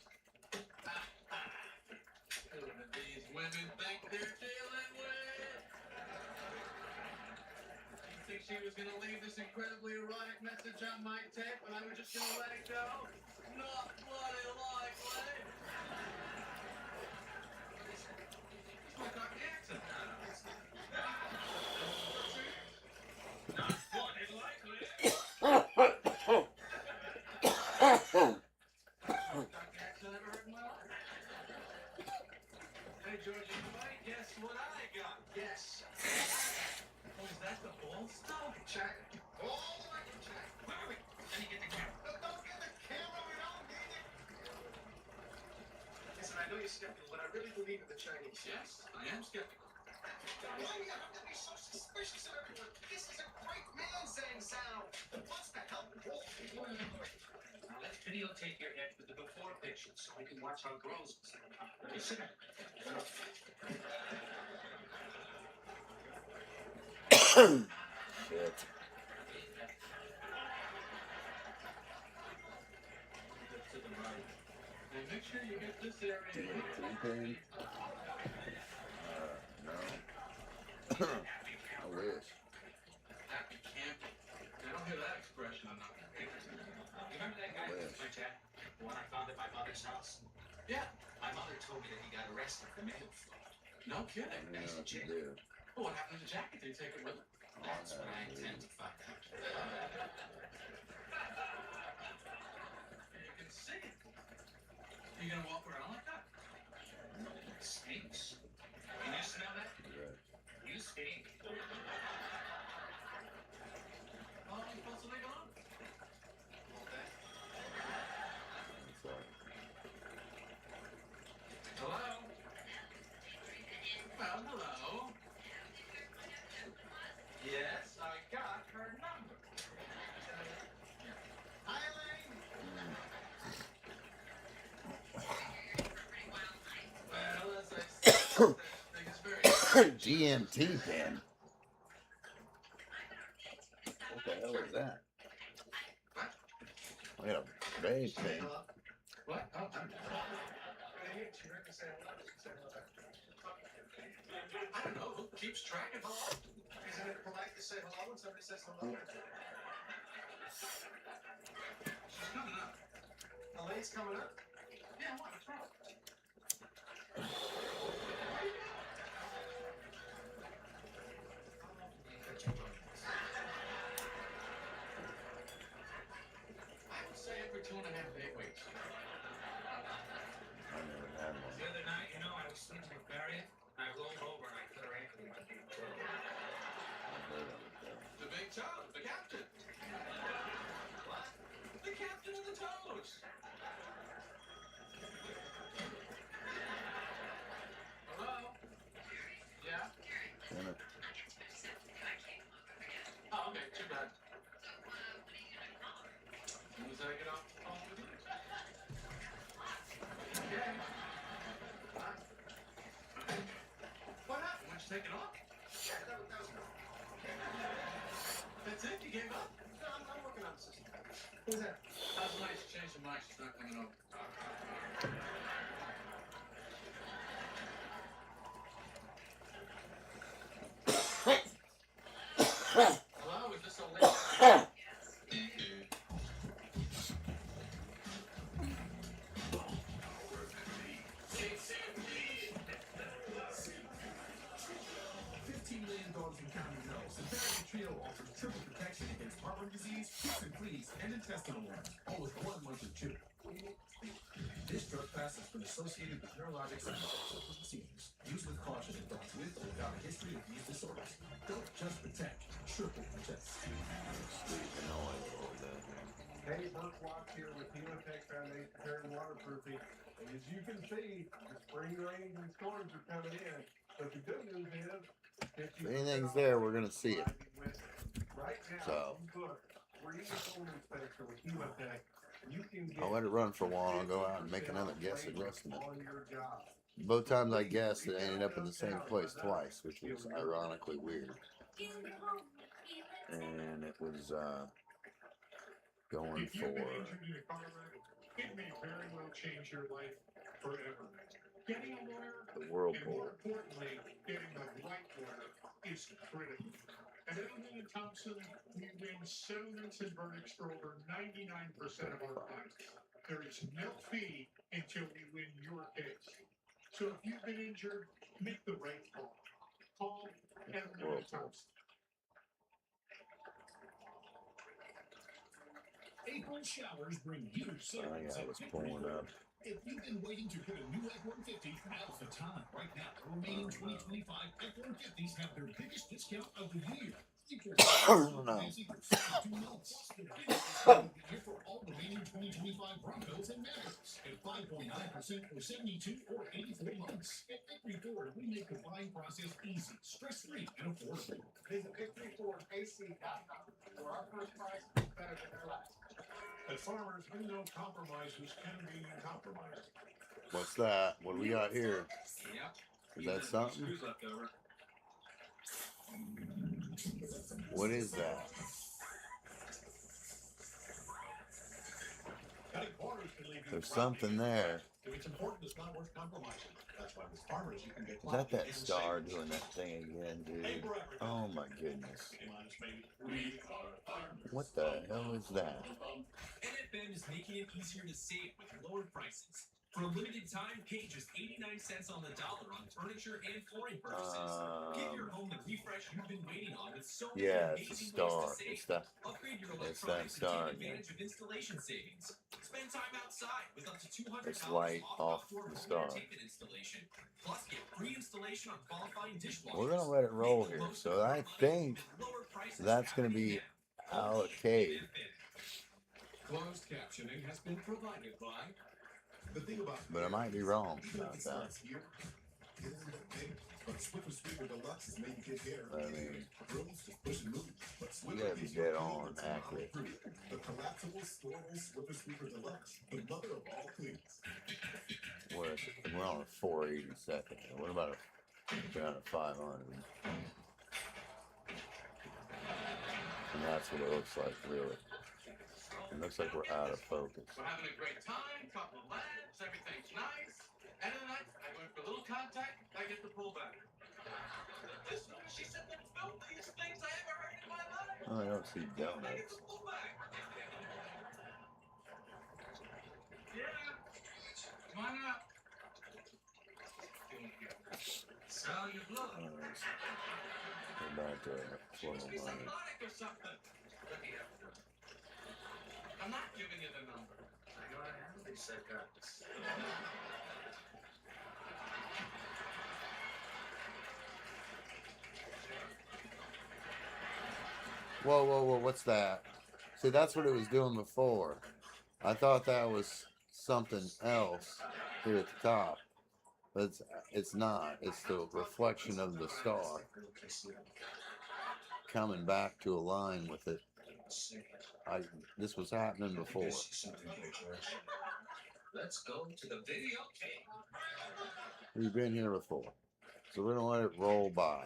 Who do these women think they're dealing with? You think she was gonna leave this incredibly erotic message on my tape and I was just gonna let it go? Not bloody likely. It's my cockney accent. Not bloody likely. Hey, Georgie boy, guess what I got? Yes. Oh, is that the ball stone? Check. All the way to check. Wait. Let me get the camera. Don't get the camera. We don't need it. Listen, I know you're skeptical, but I really believe in the Chinese. Yes, I am skeptical. Why do you have to be so suspicious of everyone? This is a great man saying sound. What's the hell? Now let's videotape your head with the before picture so we can watch how it grows. Let me sit down. Shit. To the right. And make sure you get this area. Anything? No. I wish. Happy camping. I don't hear that expression enough. Remember that guy with my chat? The one I found at my mother's house? Yeah. My mother told me that he got arrested for mail fraud. No kidding. I Nice know what you chick. do. Well, what happened to the jacket? Did he take it with him? That's what I intend to find out. You can see it. You gonna walk around like that? It stinks. Can you smell that? You stink. How long are you supposed to leave it on? Okay. Hello? Well, hello. Yes, I got her number. Hi, Elaine. Well, as I said, I think it's very GMT pen. What the hell is that? I got a beige pen. What? Oh, I'm I don't know. Who keeps track of hello? Isn't it polite to say hello when somebody says hello? She's coming up. Elaine's coming up. Yeah, what? What's wrong? I would say every 2.5 to 8 weeks. I never had one. The other night, you know, I was sleeping with Barry. I rolled over and I cut her ankle with my big toe. The big toe, the captain. What? The captain of the toes. Hello? Yeah? Damn it. Oh, okay, too bad. As soon as I get off the phone with you. Okay. What happened? Why'd you take it off? Yeah, that was That's it? You gave up? No, I'm working on the system. Who's that? How's nice? She changed her mind. She's not coming over. Hello? Is this a lady? Trio offers triple protection against heartworm disease, ticks and fleas, and intestinal worms, all with one monthly chew. This drug class has been associated with neurologic side effects such as seizures. Use with caution in dogs with or without a history of these disorders. Don't just protect, triple protect. Hey, Burke Watts here with Hemotech Foundation Care and Waterproofing. And as you can see, the spring rains and storms are coming in. But the good news is, If anything's there, we're gonna see it. right now, So you book free home inspection with Hemotech. You can get I'll let it run for a while. I'll go out and make another guess adjustment. on your job. Both times I guessed, it ended up in the same place twice, which was ironically weird. And it was going If you've been for injured in a car wreck, it may very well change your life forever. Getting a lawyer, the and whirlpool. more importantly, getting the right lawyer is critical. At Edelman and Thompson, we win settlements and verdicts for over 99% of our clients. There is no fee until we win your case. So if you've been injured, make the right call. Call Edelman and Thompson. April showers bring you Oh savings yeah, at it was 50 pulling up. If you've been waiting to get a new F-150, now's the time. Right now, the remaining 2025 F-150s have their biggest discount of the year. April fancy for 72 months. Plus, the biggest discount of the year for all remaining 2025 Broncos and Mavericks at 5.9% for 72 or 84 months. At Victory Ford, we make the buying process easy, stress-free, and affordable. Visit victoryfordac.com, where our first price is better than their last. At Farmers, we know compromises can be compromised. What's that? What do we got here? Is that something? What is that? There's something there. If it's important, it's not worth compromising. That's why with Farmers, you can get Is that star doing that thing again, dude? Oh my goodness. What the hell is that? NFM is making it easier to save with lower prices. For a limited time, pay just 89 cents on the dollar on furniture and flooring purchases. Give your home the refresh you've been waiting on with so many Yeah, it's a amazing star. ways to save. It's that. Upgrade your It's that electronics and star take again. advantage of installation savings. Spend time outside with up to $200 It's light off outdoor the home star. entertainment installation. Plus, get free installation on qualifying dishwashers. We're gonna let it roll here. So I think that's gonna be allocated. Closed captioning has been provided by. The thing about But I might be wrong about that. But Swiffer Sweeper Deluxe is made to get hair. I mean, Girls just push and move. But you gotta be dead on accurate. The collapsible, storable Swiffer Sweeper Deluxe, the mother of all cleans. What is it? We're on a 482nd. What about around a 500? And that's what it looks like, really. It looks like we're out of focus. We're having a great time, couple of laughs, everything's nice. And tonight, I went for a little contact, I get the pullback. This one, she said the filthiest things I ever heard in my life. Oh, I don't see I get donuts. the pullback. Yeah. Come on out. Sell your blood. We're back to Must be 1200. psychotic or something. Let me have it. I'm not giving you the number. I know I am a psychotic. Whoa, whoa, whoa, what's that? See, that's what it was doing before. I thought that was something else here at the top. But it's not. It's the reflection of the star coming back to align with it. This was happening before. Let's go to the video tape. We've been here before. So we're going to let it roll by.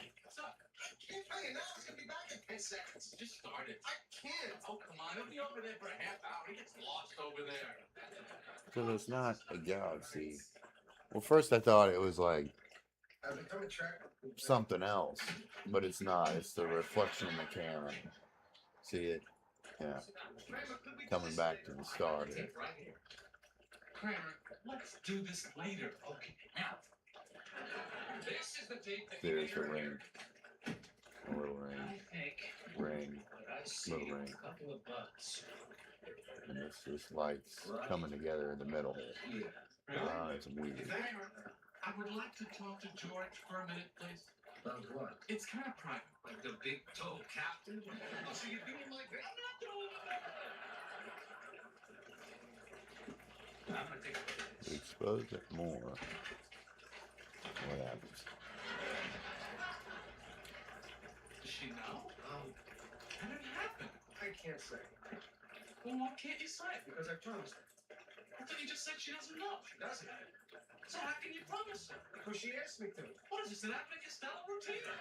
Can't tell you now, it's gonna be back in 10 seconds. Just started. I can't. Oh, come on. He'll be over there for a half hour. He gets lost over there. So it's not a galaxy. Well, first I thought it was like something else, but it's not. It's the reflection in the camera. See it? Yeah. Coming back to the star here. Right here. Kramer, let's do this later. Okay, now. This is the tape that There's the ring. A little ring. I think little ring. A couple of bucks. And it's just lights coming together in the middle. It's weird. I would like to talk to George for a minute, please. About what? It's kind of private, like the big toe captain. Oh, so you're doing like that? I'm not doing that. I'm gonna take a look at this. Expose it more. What happens? Does she know? Oh, How did it happen? I can't say. Well, why can't you say? Because I promised her. I thought you just said she doesn't know. She doesn't. So how can you promise her? Because she asked me to. What is this, an Abbott and Costello routine? All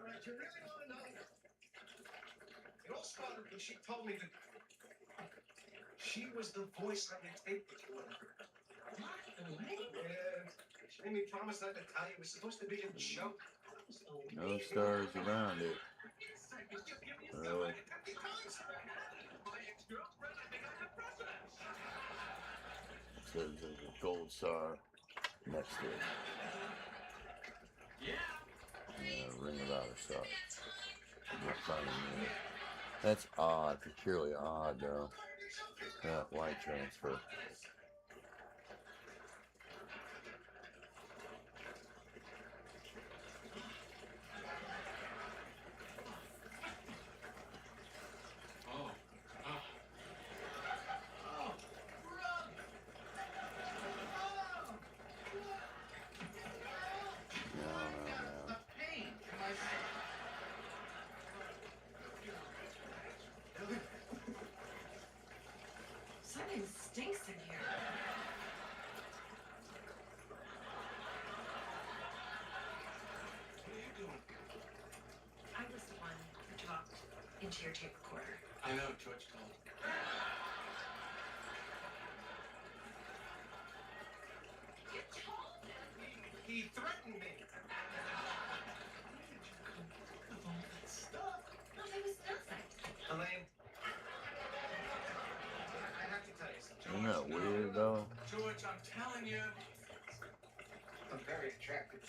right, you really want to know? It all started when she told me that she was the voice on the tape recorder. What? Elaine? Yeah, she made me promise not to tell you. It was supposed to be a joke. No stars around it. So there's a gold star next to it. And a ring of outer stars. Not finding it. That's odd, peculiarly odd though. That light transfer. Something stinks in here. What are you doing? I was the one who talked into your tape recorder. I know, George called. You told him. He threatened me. With all that stuff. No, there was nothing. Elaine, I have to tell you something. Isn't that weird though? George, I'm telling you. I'm very attracted. It's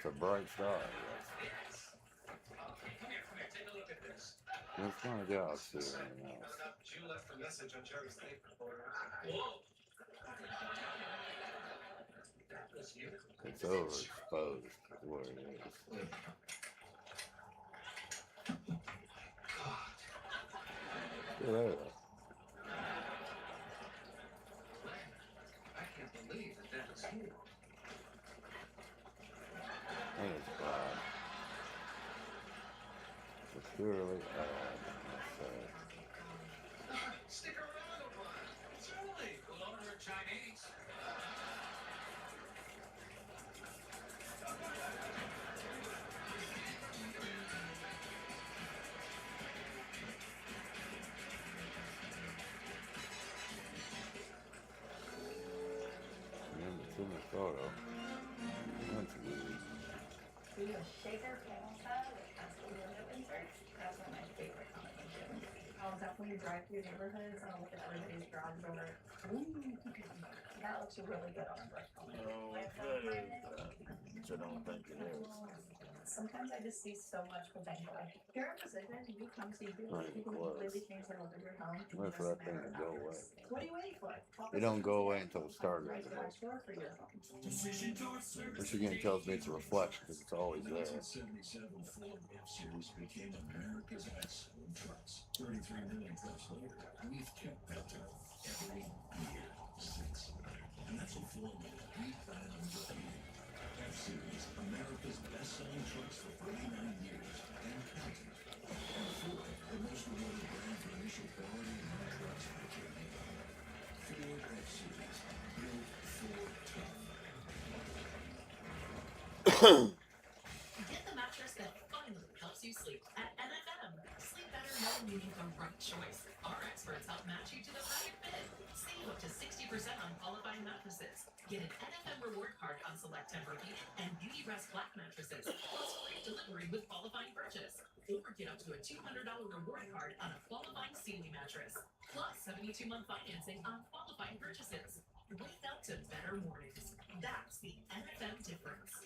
a bright star. Come here, take a look at this. It's not a galaxy right now. You left a message on Jerry's tape recorder. Whoa. That was you. It's overexposed is what it is. Get out of there. I can't believe that was you. That is odd. Peculiarly odd, I must say. Stick around a while. It's early. We'll order a Chinese. Remember, it's in the photo. That's weird. We do a shaker panel set with custom window inserts. That's one of my favorite combinations. I'll definitely drive through neighborhoods and I'll look at everybody's garage door. Ooh, that looks really good on a brick. Oh, that is that. Which I don't think it is. Sometimes I just see so much potential. If you're in a position, you come see people Not even who close. completely change the look of your home. Wait for that thing to go away. What are you waiting for? It don't go away until it starts. Right garage door for your home. Which again tells me it's a reflection because it's always there. 1977 Ford F-Series became America's asshole trucks. 33 million trucks later, we've kept that up every year since. And that's a formula we plan on repeating. F-Series, America's best-selling trucks for 39 years and counting. And Ford, the most rewarded brand for initial quality and high trucks for decades. Ford F-Series, built Ford tough. Get the mattress that finally helps you sleep at NFM. Sleep better knowing you make the right choice. Our experts help match you to the perfect fit. Save up to 60% on qualifying mattresses. Get an NFM reward card on select Tempur-Pedic and Beauty Rest Black mattresses, plus free delivery with qualifying purchase. Or get up to a $200 reward card on a qualifying Sealy mattress, plus 72-month financing on qualifying purchases. Wake up to better mornings. That's the NFM difference.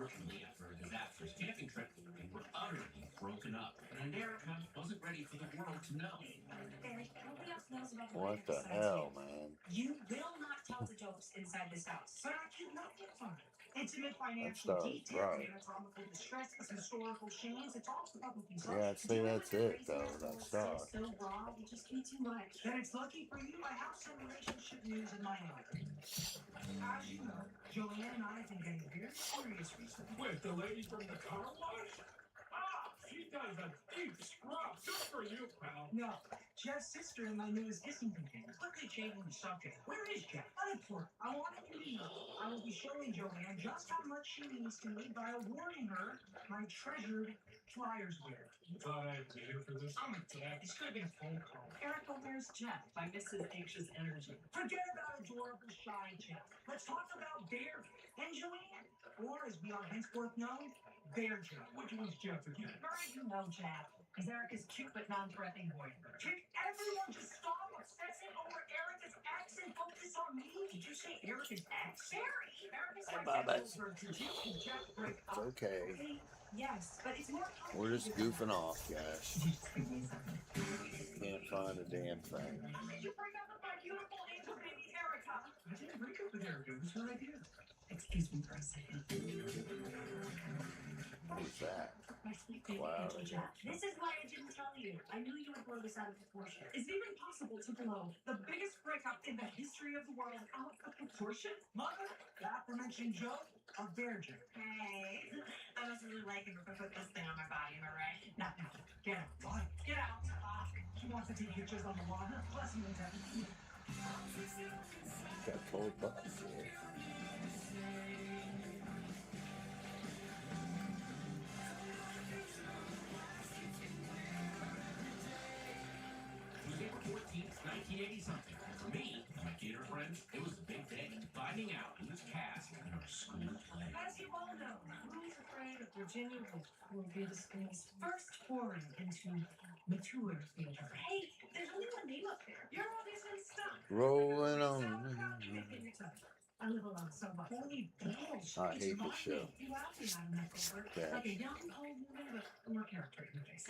Unfortunately, after a disastrous camping trip, they were utterly broken up, and America wasn't ready for the world to know. Barry, nobody else knows about the What weather the besides hell, you. man? You will not tell the jokes inside this house. But I can love it fun. Intimate That financial star is details, bright. anatomical distresses, historical shames. It's all publicly Yeah, I'd say that's it, though. That star. So broad, it just be too much. Then it's lucky for you, I have some relationship news in my own. As you know, Joanne and I have been getting very serious recently. Wait, the lady from the car wash? Ah, she does a deep scrub. Good for you, pal. No, Jeff's sister and my newest hissing companion. Quickly changing the subject. Where is Jeff? Unemployed. I want him to meet. I will be showing Joanne just how much she means to me by awarding her my treasured Flyers wear. You thought I'd be here for this? I'm a dad. This could have been a phone call. Erica, where's Jeff? I miss his anxious energy. Forget about adorable shy Jeff. Let's talk about Bear and Joanne. Or, as we are henceforth known, Bear Jeff. Which one's Jeff again? Right, you know, Jeff. Is Erica's cute but non-threatening boyfriend. Can everyone just stop obsessing over Erica's ex and focus on me? Did you say Erica's ex? Barry! Erica's Hey, ex Bubba. told her to Jeff and Jeff break It's up. okay. Yes, but it's more We're just goofing off, guys. Can't find a damn thing. How did you break up with my beautiful angel baby Erica? I didn't break up with Erica. It was her idea. Excuse me for a second. Who's that? My sweet baby Wow. angel Jeff. This is why I didn't tell you. I knew you would blow this out of proportion. Is it even possible to blow The biggest breakup in the history of the world out of proportion? Mother, the aforementioned joke, a Bear Jeff. Hey, I was really liking to put this thing on my body, am I right? No, get out. Why? Get out. She wants to take pictures on the lawn. Bless me, Devin. Got cold buttons. November 14th, 1980-something. For me and my gator friends, it was a big day. Finding out who's cast in our school play. As you all know, who's afraid of Virginia Woolf will be the school's first foray into mature theater. Hey, there's only one name up there. You're obviously stuck. Rolling on. I live alone, so much. Holy balls. I hate this show. You out here out of Knuckleberg. Yeah. Like a young old woman with more character in her face.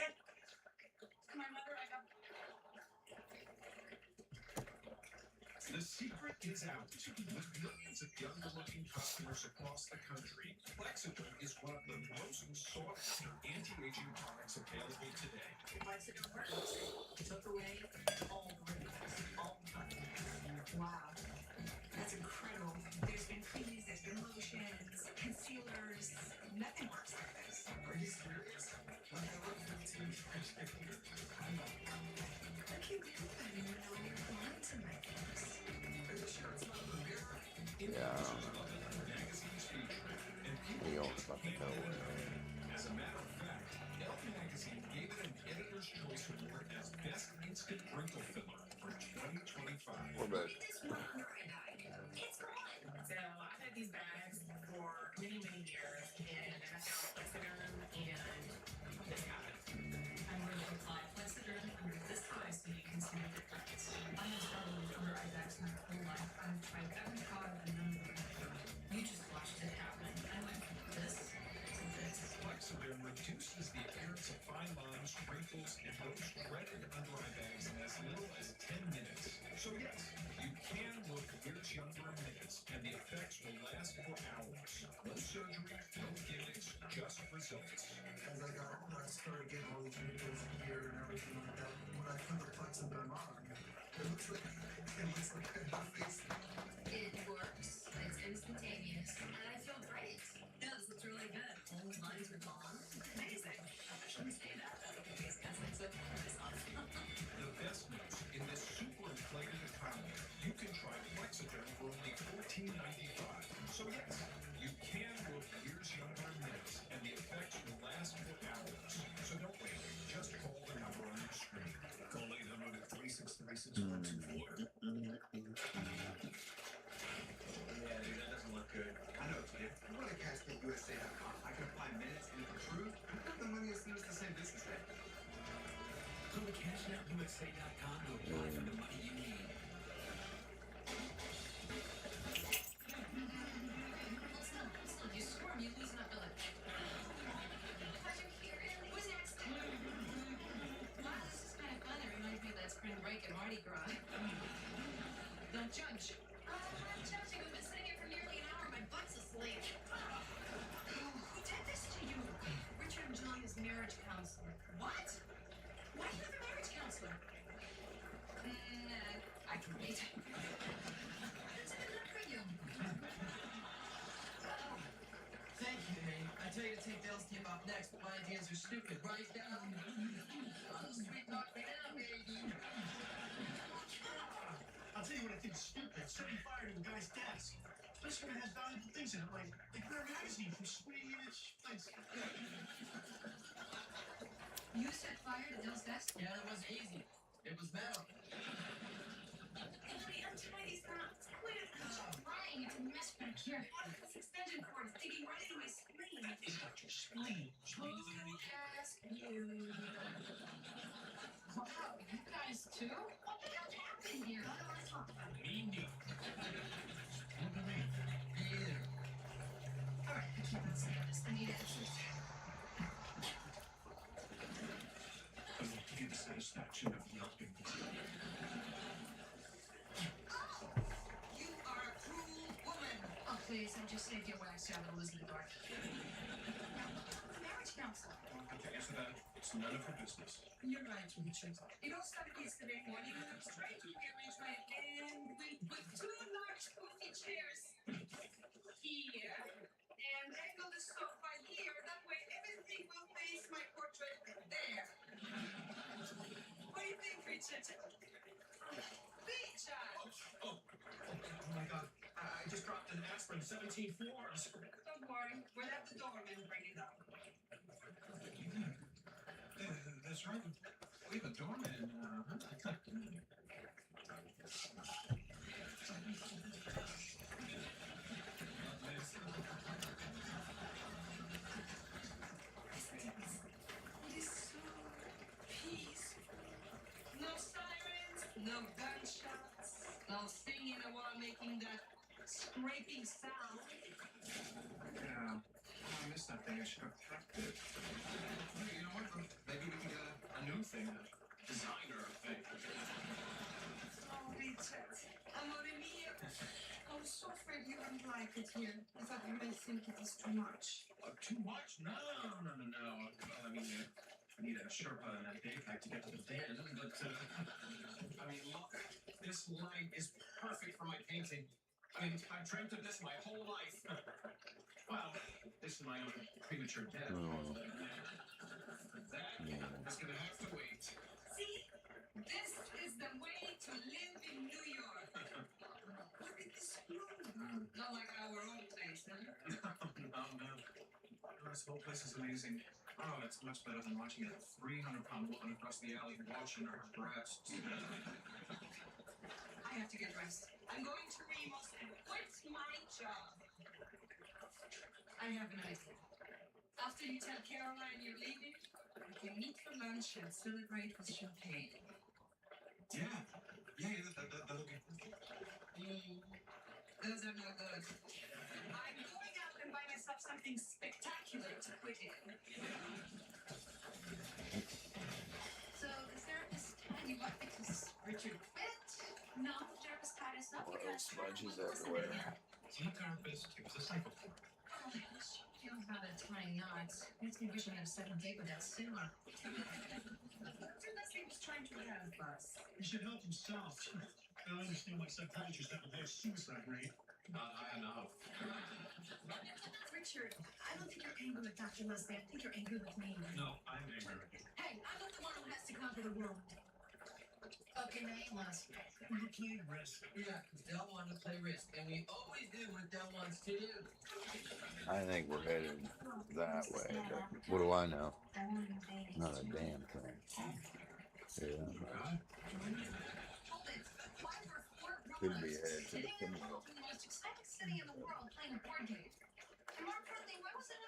My mother, I got. The secret is out. With millions of younger-looking customers across the country, Lexington is one of the most sought-after anti-aging products available today. Lexington works. Took away all the wrinkles, all the buttons. Wow. That's incredible. There's been creams, there's been lotions, concealers. Nothing works like this. Are you serious? When I look 15 years later, I'm not. I can't believe I didn't know you were blind to my face. Are you sure it's not the mirror? Yeah, I don't know. Magazine's featuring, and people He owns fucking know. As a matter of fact, Elle magazine gave it an Editor's Choice Award as Best Instant Wrinkle Filler for 2025. We're back. It's gone. So I've had these bags for many, many years, and I found Plexaderm, and this happened. I'm going to apply Plexaderm under this eye so you can see the difference. I have struggled with under eye bags my whole life. I've tried every product and none of them have worked. You just watched it happen. I went from this to this. Plexaderm reduces the appearance of fine lines, wrinkles, and those dreaded under eye bags in as little as 10 minutes. So yes, you can look years younger in minutes, and the effects will last for hours. No surgery, no gimmicks, just results. As I got older, I started getting all these wrinkles here and everything like that. When I put the Plexaderm on, it looks like my face. It works. It's instantaneous, and I feel great. Yeah, this looks really good. Old lines are gone. Amazing. I shouldn't say that. Because it's so The best news, in this super inflated economy, you can try Plexaderm for only $14.95. So yes, you can look years younger in minutes, and the effects will last for hours. So don't wait. Just call the number on your screen. Call 800-363-6124. Yeah, dude, that doesn't look good. I know, kid. I'm going to cashgate.usa.com. I can apply minutes and improve. I've got the money as soon as the same business day. Go to cashnetUSA.com to apply for the money you need. Still, you squirm, you loosen up, like, Mardi Gras. Don't judge. I'm judging. We've been sitting here for nearly an hour. My butt's asleep. Who did this to you? Richard and John is marriage counselor. What? Why do you have a marriage counselor? I can wait. That's enough for you. Thank you, Dane. I tell you to take Dell's tip off next, but my ideas are stupid. Right down. Sweet talk for now, baby. I'll tell you what I think is stupid. Setting fire to the guy's desk. Especially when it has valuable things in it, like her magazine from Swedish. You set fire to Dell's desk? Yeah, that was easy. It was metal. Honey, untie these knots. Quit. Trying to mess back here. This extension cord is digging right into my spleen. It's not your spleen. Who asked you? Wow, you guys too? What the hell happened here? I don't want to talk about it. Me neither. Look at me. Me either. All right, I can't answer this. I need answers. I want to get the satisfaction of helping. You are a cruel woman. Oh, please, I just saved your wax job at Elizabeth Dark. Marriage counselor. I don't have to answer that. It's none of her business. You're right, Richard. It all started yesterday morning when I was trying to arrange my hand with two large coffee chairs here and angle the sofa here. That way everything will face my portrait there. What do you think, Richard? Richard! Oh my God. I just dropped an aspirin 17 floors. Don't worry. We'll have the doorman bring it up. That's right. We have a doorman. It is so peaceful. No sirens, no gunshots, no singing while making that scraping sound. Yeah. I missed that thing. I should have packed it. Hey, you know what? Maybe we can get a new thing, a designer thing. Oh, Richard, amore mio. I was so afraid you wouldn't like it here. I thought you may think it is too much. Too much? No. Well, I mean, I need a Sherpa and a day pack to get to the den, but, I mean, look, this light is perfect for my painting. I mean, I've dreamt of this my whole life. Well, this is my own premature death. That is going to have to wait. See? This is the way to live in New York. Look at this room. Not like our own place, huh? No. This whole place is amazing. Oh, it's much better than watching a 300-pound woman across the alley washing her breasts. I have to get dressed. I'm going to Remos and quit my job. I have an idea. After you tell Caroline you're leaving, we can meet for lunch and celebrate with champagne. Yeah, that'll be good. Those are no good. I'm going out and buy myself something spectacular to put in. So the therapist told you what because Richard quit? No, the therapist tied us up. Little smudges everywhere. My therapist was a psychopath. Oh, she knows how to tie knots. Makes me wish I had a second date with that sinner. Dr. Leslie was trying to help us. He should help himself. I don't understand why psychiatrists have a low suicide rate. I know. Richard, I don't think you're angry with Dr. Leslie. I think you're angry with me. No, I'm angry with you. Hey, I'm not the one who has to conquer the world. Okay, now you want to You played risk. Yeah, because Dell wanted to play risk, and we always do what Dell wants to do. I think we're headed that way. But what do I know? Not a damn thing. Yeah. Could be headed to the pinnacle. The most exciting city in the world playing a board game. And more importantly, why was it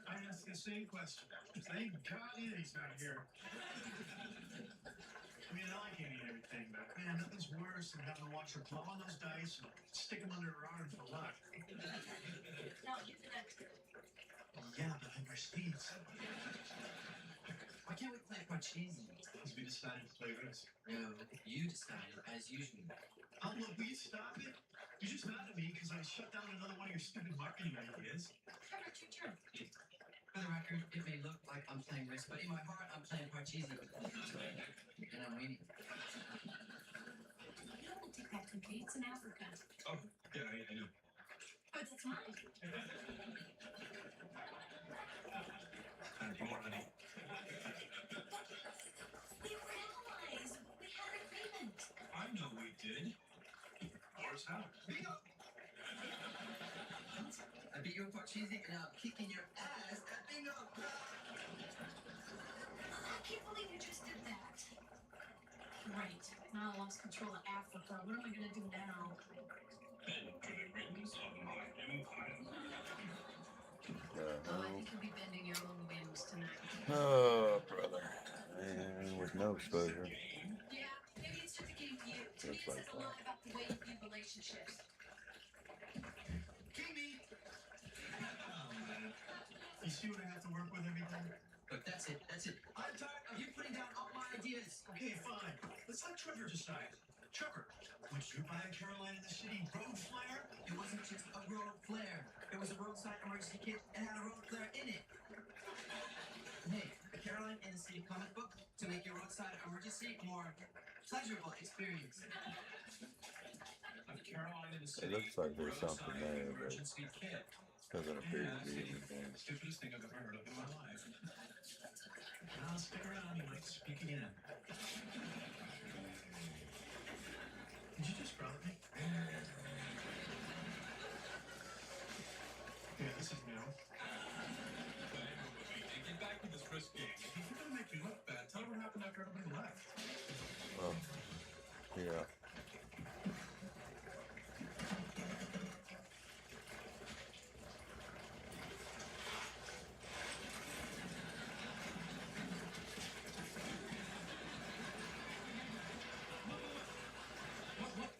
I asked the same question. Thank God Annie's not here. I mean, I like Annie and everything, but man, nothing's worse than having to watch her blow on those dice and stick them under her arm for luck. No, you didn't. Yeah, but I wear speeds. Wait, can't we play Parcheesi? Because we decided to play Risk. No, you decided, as usual. Oh, look, will you stop it? You're just mad at me because I shut down another one of your stupid marketing ideas. Trevor, it's your turn. For the record, it may look like I'm playing Risk, but in my heart, I'm playing Parcheesi. And I'm winning. You don't take that cookie. It's in Africa. Oh, yeah, I know. But that's mine. And more honey. We were allies. We had an agreement. I know we did. Ours how? Bingo! I beat you in Parcheesi, and I'm kicking your ass at bingo. I can't believe you just did that. Great. Now I lost control of Africa. What am I going to do now? Bend to the rhythms of my empire. Oh, I think you'll be bending your own whims tonight. Oh, brother. And with no exposure. Yeah, maybe it's just a game for you. To me, it says a lot about the way you view relationships. Kimi! Oh, man. You see what I have to work with every day? Look, that's it. I'm tired of you putting down all my ideas. Okay, fine. Let's let Trevor decide. Trevor, would you buy a Caroline in the City road flare? It wasn't just a road flare. It was a roadside emergency kit and had a road flare in it. Hey, a Caroline in the City comic book to make your roadside emergency more pleasurable experience. A Caroline in the City. It looks like there's something there, but emergency kit. doesn't appear to be anything. Stupidest thing I've ever heard of in my life. Now stick around, you might speak again. Did you just grab me? Yeah, this is new. Get back to this Risk game. If you're gonna make me look bad, tell her what happened after everybody left. Oh, yeah.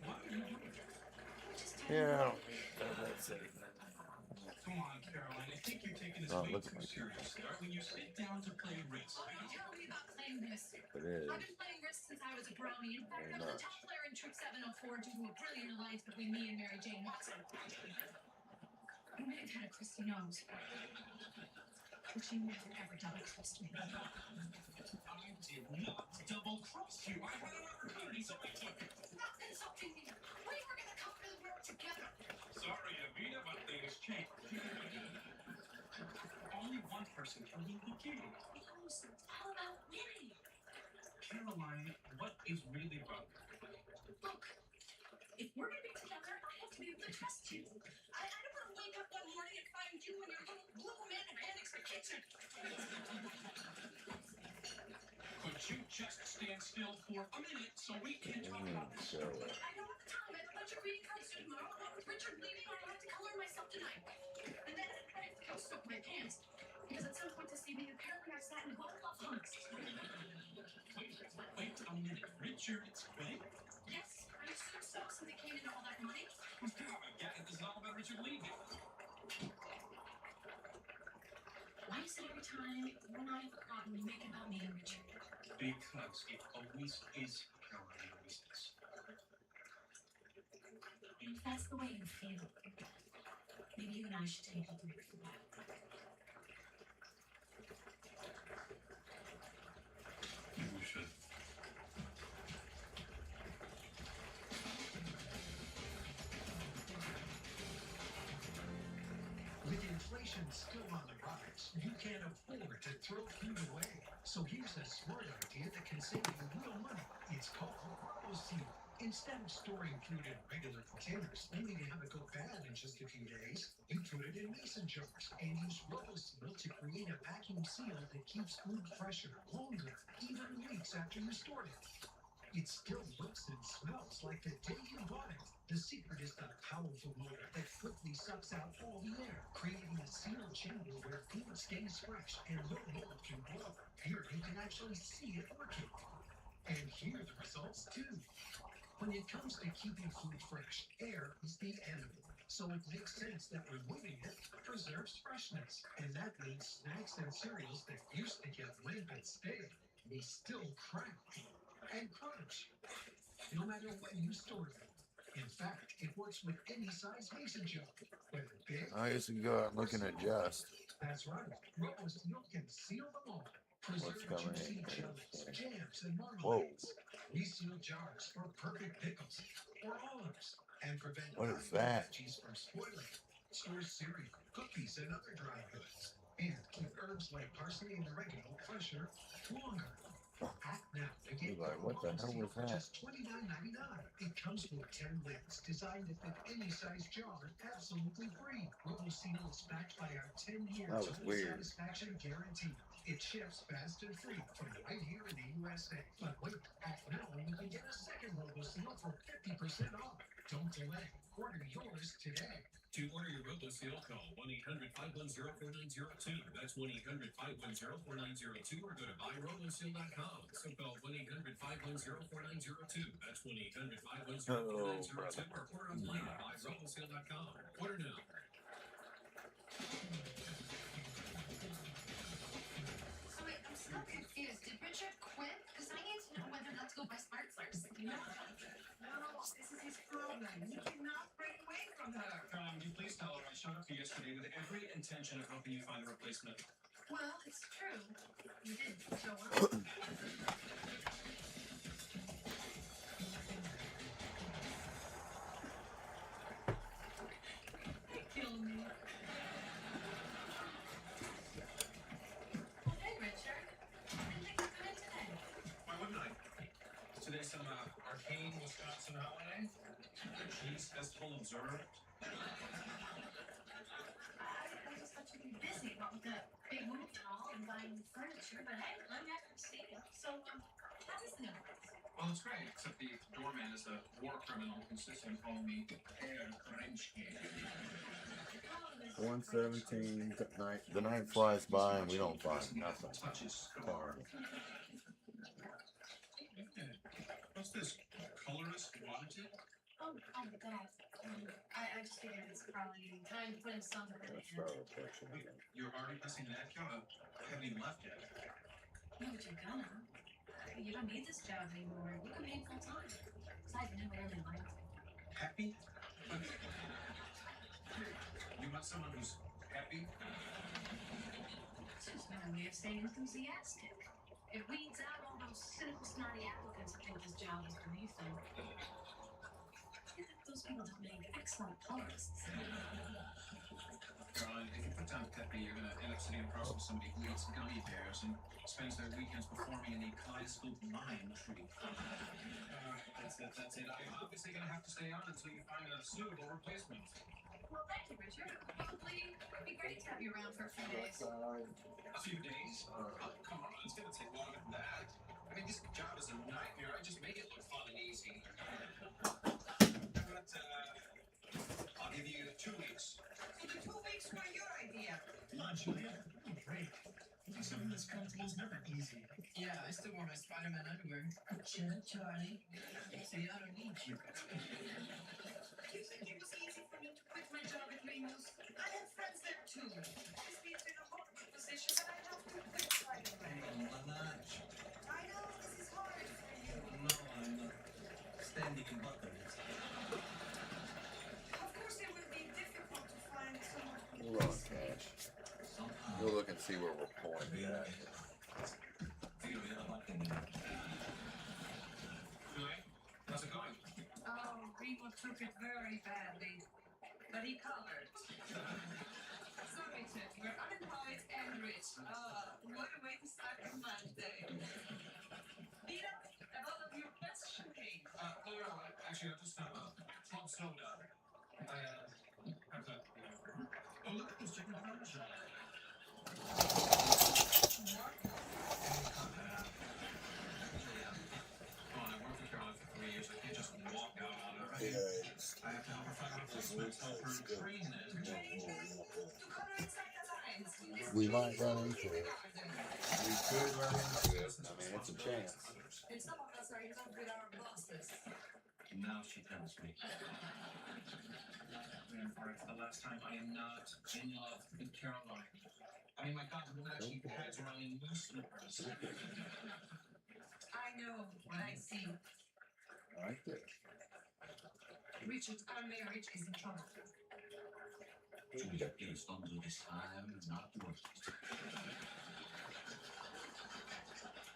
What are you doing? Yeah, that's it. Come on, Caroline. I think you're taking this Oh, way look too like it. seriously. When you sit down to play Risk. Oh, don't tell me about playing Risk. It is. I've been playing Risk since I was a brownie. In fact, Very I was a much. top player in Trick 704 due to a brilliant alliance between me and Mary Jane Watson. You may have had a crusty nose, but you never ever double-crossed me. I did not double-cross you. I had an opportunity, so I took it. Not insulting me. We were going to conquer the world together. Sorry, Avita, but things change. Only one person can win the game. It's all about winning. Caroline, what is really wrong? Look, if we're going to be together, I have to be able to trust you. I don't want to wake up one morning and find you in your little blue man in Annex kitchen. Could you just stand still for a minute so we can talk about this? I don't have the time. I have a bunch of reading cards due tomorrow. Along with Richard leaving, or I'll have to color myself tonight. And then I have to go soak my pants. Because at some point this evening, apparently I sat in gold love hunks. Wait a minute. Richard's quitting? Yes, I assume so, since they came into all that money. Yeah, this is all about Richard leaving. Why is it every time you and I have a problem, you make it about me and Richard? Because it always is Caroline business. And if that's the way you feel, maybe you and I should take a break from that. We should. With inflation still on the rise, you can't afford to throw food away. So here's a smart idea that can save you real money. It's called Seal. Instead of storing food in regular containers, only to have it go bad in just a few days, you put it in mason jars and use Seal to create a vacuum seal that keeps food fresher longer, even weeks after you stored it. It still looks and smells like the day you bought it. The secret is the powerful motor that quickly sucks out all the air, creating a sealed chamber where food stays fresh and no mold can grow. Here you can actually see it working. And hear the results too. When it comes to keeping food fresh, air is the enemy. So it makes sense that removing it preserves freshness. And that means snacks and cereals that used to get limp and stale, they still crack and crunch, no matter when you store them. In fact, it works with any size mason jar, whether big. I used to go out looking at just. That's right. RoboSeal can seal them all. Preserve coming juicy in here? jellies, jams, and Whoa. marmalades. Reseal jars for perfect pickles or olives. And prevent What is that? veggies from spoiling. Store cereal, cookies, and other dry goods. And keep herbs like parsley and oregano fresher longer. Act now to get You're like, what the hell was that? just $29.99. It comes with 10 lids designed to fit any size jar, absolutely free. RoboSeal is backed by our 10-year That was total weird. satisfaction guarantee. It ships fast and free from right here in the USA. But wait, act now and you can get a second RoboSeal for 50% off. Don't delay. Order yours today. To order your RoboSeal, call 1-800-510-4902. That's 1-800-510-4902 or go to buyroboseal.com. So call 1-800-510-4902. That's 1-800-510-4902 or order online at buyroboseal.com. Order now. So wait, I'm still confused. Did Richard quit? Because I need to know whether not to go buy smart first. No, this is his problem. He cannot break away from her. You please tell her I showed up here yesterday with every intention of helping you find a replacement. Well, it's true. You did show up. Kill me. Well, hey, Richard. Didn't think you'd come in today. Why wouldn't I? Today's some arcane Wisconsin holiday. Cheese Festival observed. I just thought you'd be busy, what with the big move and all and buying furniture, but hey, I'm happy to see you. So, how is it? Well, it's great, except the doorman is a war criminal consistent of calling me Herr Krenschke. 117. The night flies by and we don't find nothing. Darn. What's this? Colorless quantity? Oh, that. I just figured it's probably time to put in something in That's it. not a picture. You're already pressing that job. I haven't even left yet. Yeah, but you're gonna. You don't need this job anymore. You can make full time. Besides, you never really liked it. Happy? You want someone who's happy? It's just my way of saying enthusiastic. It weeds out all those cynical, snarty applicants who think this job is beneath them. Those people don't make excellent colorists. Caroline, if you put down Peppy, you're going to end up sitting across from somebody who eats gummy bears and spends their weekends performing in the kaleidoscope mime tree. That's it. I'm obviously going to have to stay on until you find a suitable replacement. Well, thank you, Richard. Probably would be great to have you around for a few days. A few days? Oh, come on, it's going to take longer than that. I mean, this job is a nightmare. I just make it look fun and easy. But, I'll give you 2 weeks. So the 2 weeks were your idea. Come on, Julia. Great. Something this comfortable is never easy. Yeah, I still wear my Spider-Man underwear. Charlie. See, I don't need you. Do you think it was easy for me to quit my job at Ringos? I have friends there too. This means in a horrible position that I have to quit right away. I'm not. I know this is hard for you. No, I'm not. Standing in buttons. Of course it will be difficult to find someone who Hold on, Cash. Go look and see where we're pointing at. Julie, how's it going? Oh, Rico took it very badly, but he colored. So, Richard, you're unemployed and rich. What a way to start your Monday. Nina, a bottle of your best champagne. No, actually, I'll just have a club soda. I have that. Oh, look at those chicken fingers. Come on, I worked for Caroline for 3 years. I can't just walk out on her. I have to help her find a replacement, help her train it. We might run into it. We could run into it. I mean, it's a chance. And some of us are in love with our bosses. Now she tells me. man for it. The last time I am not in love with Caroline. I mean, my God, the woman actually pads around in loose slippers. I know what I see. Right there. Richard, our marriage is in trouble. Julia, please don't do this. I'm not working.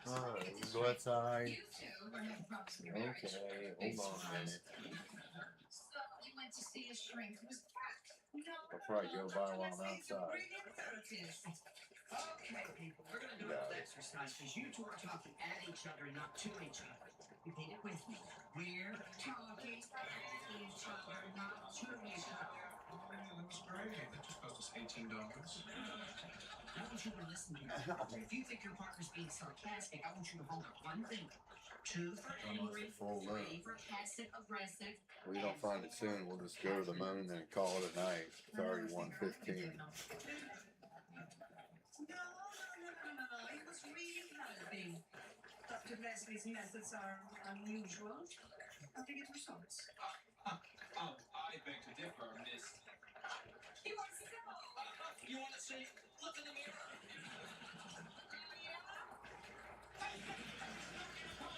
All right, we go outside. You two are having problems with your marriage. Okay, hold on a minute. So you went to see a shrink who's back. No, I'll probably go by while I'm let's outside. bring in therapist. Okay, people, we're gonna do a little exercise because you two are talking at each other and not to each other. Repeat it with me. We're talking at each other, not to each other. Oh, that was great. That just cost us $18. I want you to listen to me. If you think your partner's being sarcastic, I want you to hold up one finger. 2 for angry, 3 for passive aggressive. If we don't find it soon, we'll just go to the moon and call it a night. It's already 1:15. No. He was really helping. Dr. Leslie's methods are unusual. How to get results? I beg to differ, Miss. He wants to go. You want to see? Look in the mirror.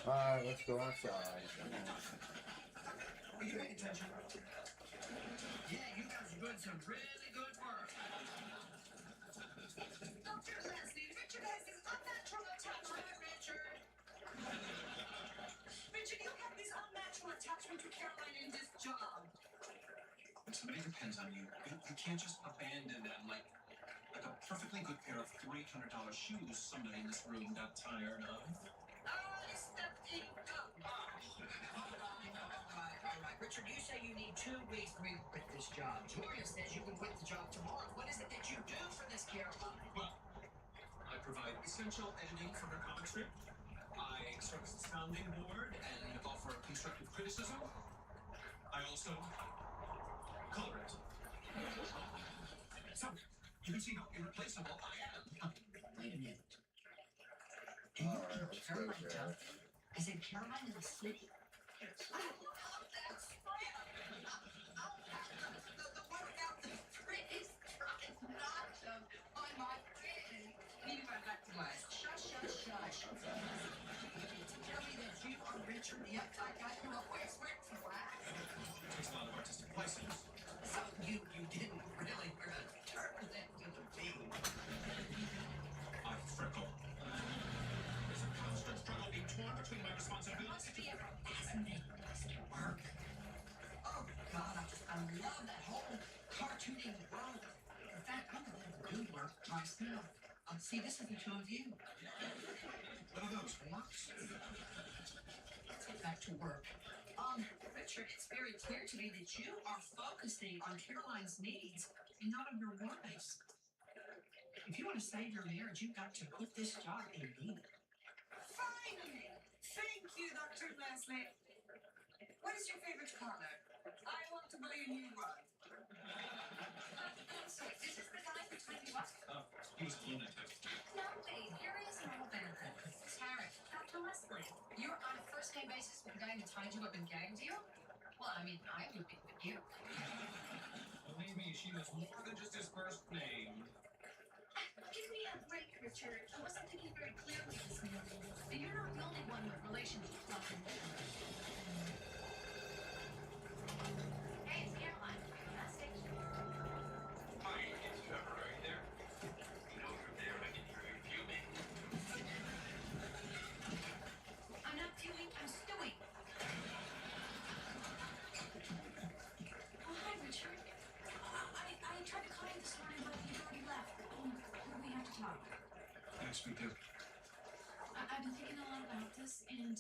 All right, let's go outside. Are you paying attention? Yeah, you guys are doing some really good work. Dr. Leslie, Richard has his unnatural attachment. Richard. Richard, you have this unnatural attachment to Caroline in this job. When somebody depends on you, you can't just abandon them like a perfectly good pair of $300 shoes somebody in this room got tired of. I stepped in. All right. Richard, you say you need 2 weeks for me to quit this job. Julia says you can quit the job tomorrow. What is it that you do for this Caroline? Well, I provide essential editing for her comic strip. I serve as a sounding board and offer constructive criticism. I also color it. So, you can see how irreplaceable I am. Wait a minute. Do you All know right, let's go Caroline there. down? I said Caroline in the city? I love that smile. The workout, the freeze trying not to on my face. Need my back to glass. Shush. Tell me that you are Richard, the uptight guy who always wears flat. Takes a lot of artistic license. So you didn't really turn that to the beat. I freckle. There's a constant struggle being torn between my responsibilities. Must be a fascinating place to work. Oh God, I love that whole cartooning world. In fact, I'm gonna do work myself. See, this is the 2 of you. What are those, marks? Let's get back to work. Richard, it's very clear to me that you are focusing on Caroline's needs and not on your worries. If you want to save your marriage, you've got to put this job in me. Finally! Thank you, Dr. Leslie. What is your favorite color? I want to believe you right. I'm sorry, this is the guy who told you what? He was a lunatic. No, wait, here is an old benefit. Tarek, Dr. Leslie. You're on a first-name basis with the guy who tied you up and gagged you? Well, I mean, I would be with you. Believe me, she was more than just his first name. Give me a break, Richard. I wasn't thinking very clearly this morning. And you're not the only one with relationships problem. Hey, it's Caroline. Message. Hi, it's Trevor. Are you there? You know you're there. I can hear you fuming. I'm not fuming, I'm stewing. Oh, hi, Richard. I tried to call you this morning, but you'd already left. We have to talk. Yes, we do. I've been thinking a lot about this, and,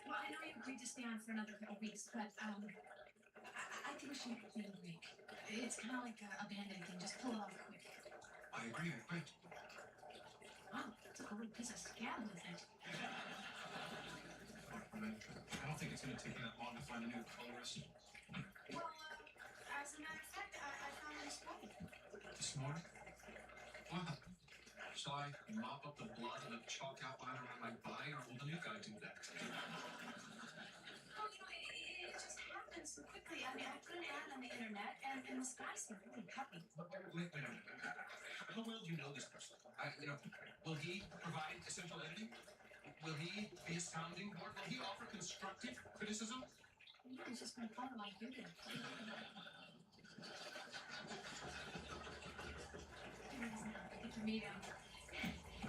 well, I know you agreed to stay on for another couple weeks, but, I think we should take a break. It's kind of like a band-aid thing, just pull it off quick. I agree. Oh, took a little piece of scab with it. I don't think it's going to take you that long to find a new colorist. Well, as a matter of fact, I found this morning. This morning? Wow. Shall I mop up the blood and the chalk outline around my body, or will the new guy do that? Oh, you know, it just happened so quickly. I mean, I put an ad on the internet, and the skies are really heavy. Wait a minute. How well do you know this person? Will he provide essential editing? Will he be a sounding board? Will he offer constructive criticism? Yeah, he's just gonna follow like you did. Get your meat out.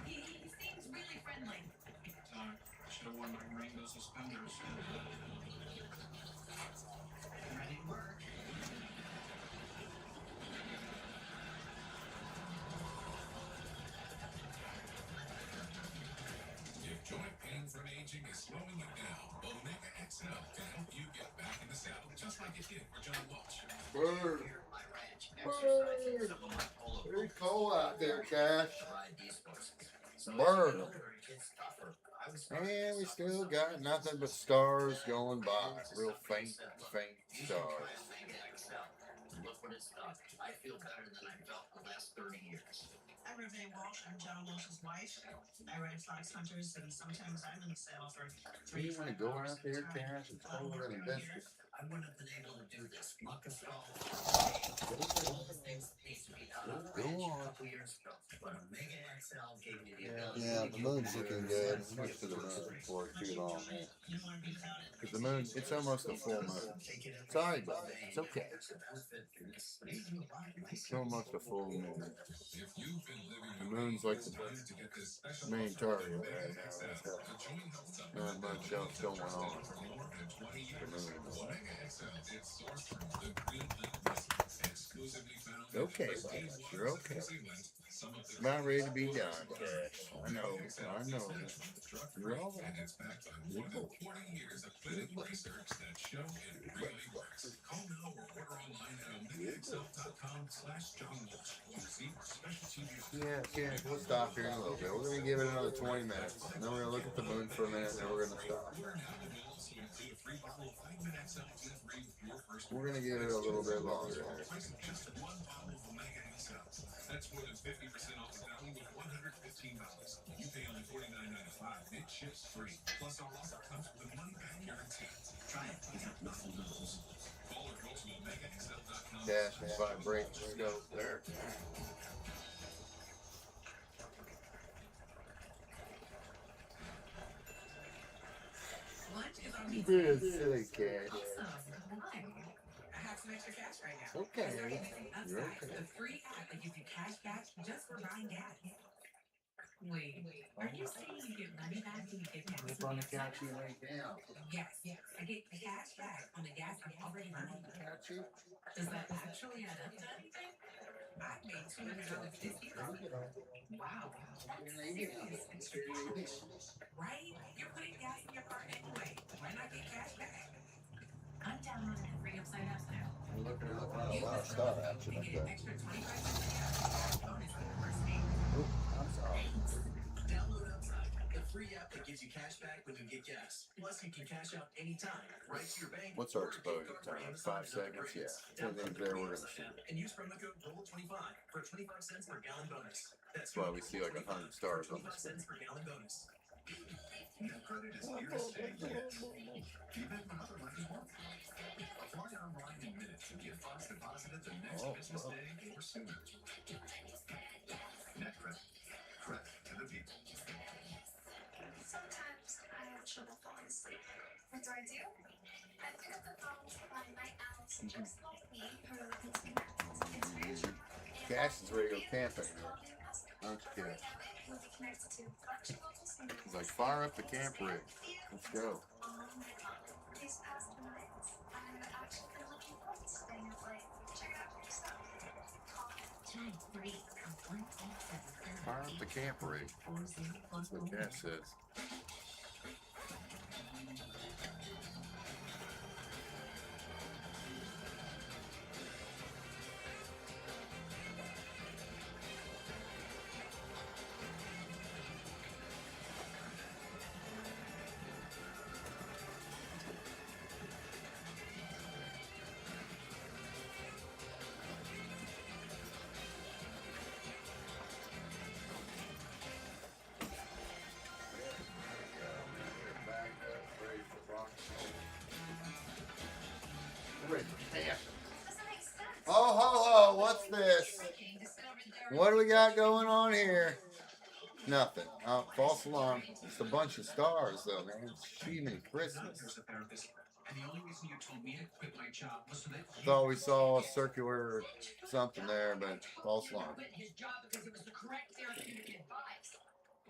He seems really friendly. I should have worn my rainbow suspenders. Ready to work. If joint pain from aging is slowing you down, Omega XL can help you get back in the saddle, just like it did for John Walsh. Bird. Here at my ranch, Bird. exercising some of my polo Very cold out there, Cash. ride these horses. So Bird. as you get older, it gets tougher. I was And we still got nothing but stars going by. Real faint stars. Look what it's done. I feel better than I felt the last 30 years. I'm Renee Walsh. I'm John Walsh's wife. I ride fox hunters, and sometimes I'm in the saddle for Do you want to go out there, Cash? It's colder than biscuits. I wouldn't have been able to do this. Muck a stall. All the things that need to be done on the Go ranch on. a couple years ago. But Omega XL gave me the ability Yeah, to the get moon's more looking good. Let's get to the moon before it's too long. Because the moon, it's almost a full moon. Sorry, buddy. It's okay. It's almost a full moon. The moon's like the main target right now. It's not much else going on. The moon. Okay, buddy. You're okay. About ready to be done, Cash. I know. You're all right. You're cool. 40 years of clinical research that show it really works. Call now or order online at omegaxl.com/John Walsh. You see, specialty Yeah, we'll stop here in a little bit. We're going to give it another 20 minutes. And then we're going to look at the moon for a minute, and then we're going to stop. We're going to give it a little bit longer. Just one bottle of Omega XL. That's more than 50% off the value of $115. You pay only $49.95. It ships free. Plus, our offer comes with a money-back guarantee. Try it. You got nothing to lose. Call or go to OmegaXL.com. Cash is vibrating the scope there. Lunch is on me. Good silly Cash. Awesome. Why? I have some extra cash right now. Okay. Is there anything You're upside? okay. The free app that gives you cash back just for buying gas. Wait, are you saying you get money back when you get gas? Up on the couch and lay down. Yes. I get cash back on the gas I'm already buying. Does that actually add up to anything? I made $200 this year. Wow. That's serious. Right? You're putting gas in your car anyway. Why not get cash back? I'm downloading the free upside down now. We're looking at a lot of star action up there. Extra 25 cents a gallon bonus on the first payment. I'm sorry. Download Upside, the free app that gives you cash back when you get gas. Plus, you can cash out anytime, right to your bank. What's our exposure time? 5 seconds? Yeah. Everything's there. We're going to shoot. And use promo code GOLD25 for 25 cents per gallon bonus. That's why we see like 100 stars on 25 this. cents per gallon bonus. Your credit is here to stay. Even when other lenders won't. Apply online in minutes and get funds deposited the next business day or sooner. Net credit. Credit to the people. Sometimes I have trouble falling asleep. What do? I pick up the phone on my Alice just called me. Her conspiracy. Cash is ready to go camping. Aren't you kidding? Will be connected to collection levels and He's like, fire up the camp rig. Let's go. these past 2 nights, I've actually been looking forward to staying up late. Check it out for yourself. Tonight, 3 of 187. Fire up the camp rig. That's what Cash says. we got going on here? Nothing. False alarm. It's a bunch of stars, though, man. It's even Christmas. There's a therapist, and the only reason you told me to quit my job was so that you Thought we saw a circular something there, but false alarm. Quit his job because it was the correct therapeutic advice.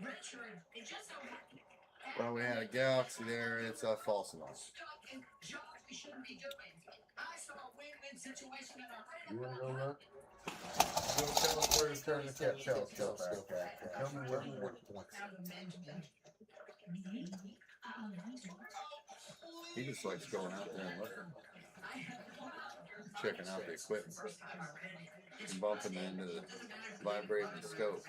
Richard, it just so happened. Well, we had a galaxy there, and it's a false alarm. Stuck in jobs we shouldn't be doing. I saw a win-win situation and I You want to go look? Go tell us where to turn the telescope back. Tell me where we want to point. He just likes going out there and looking. Checking out the equipment. And bumping into the vibrating scope.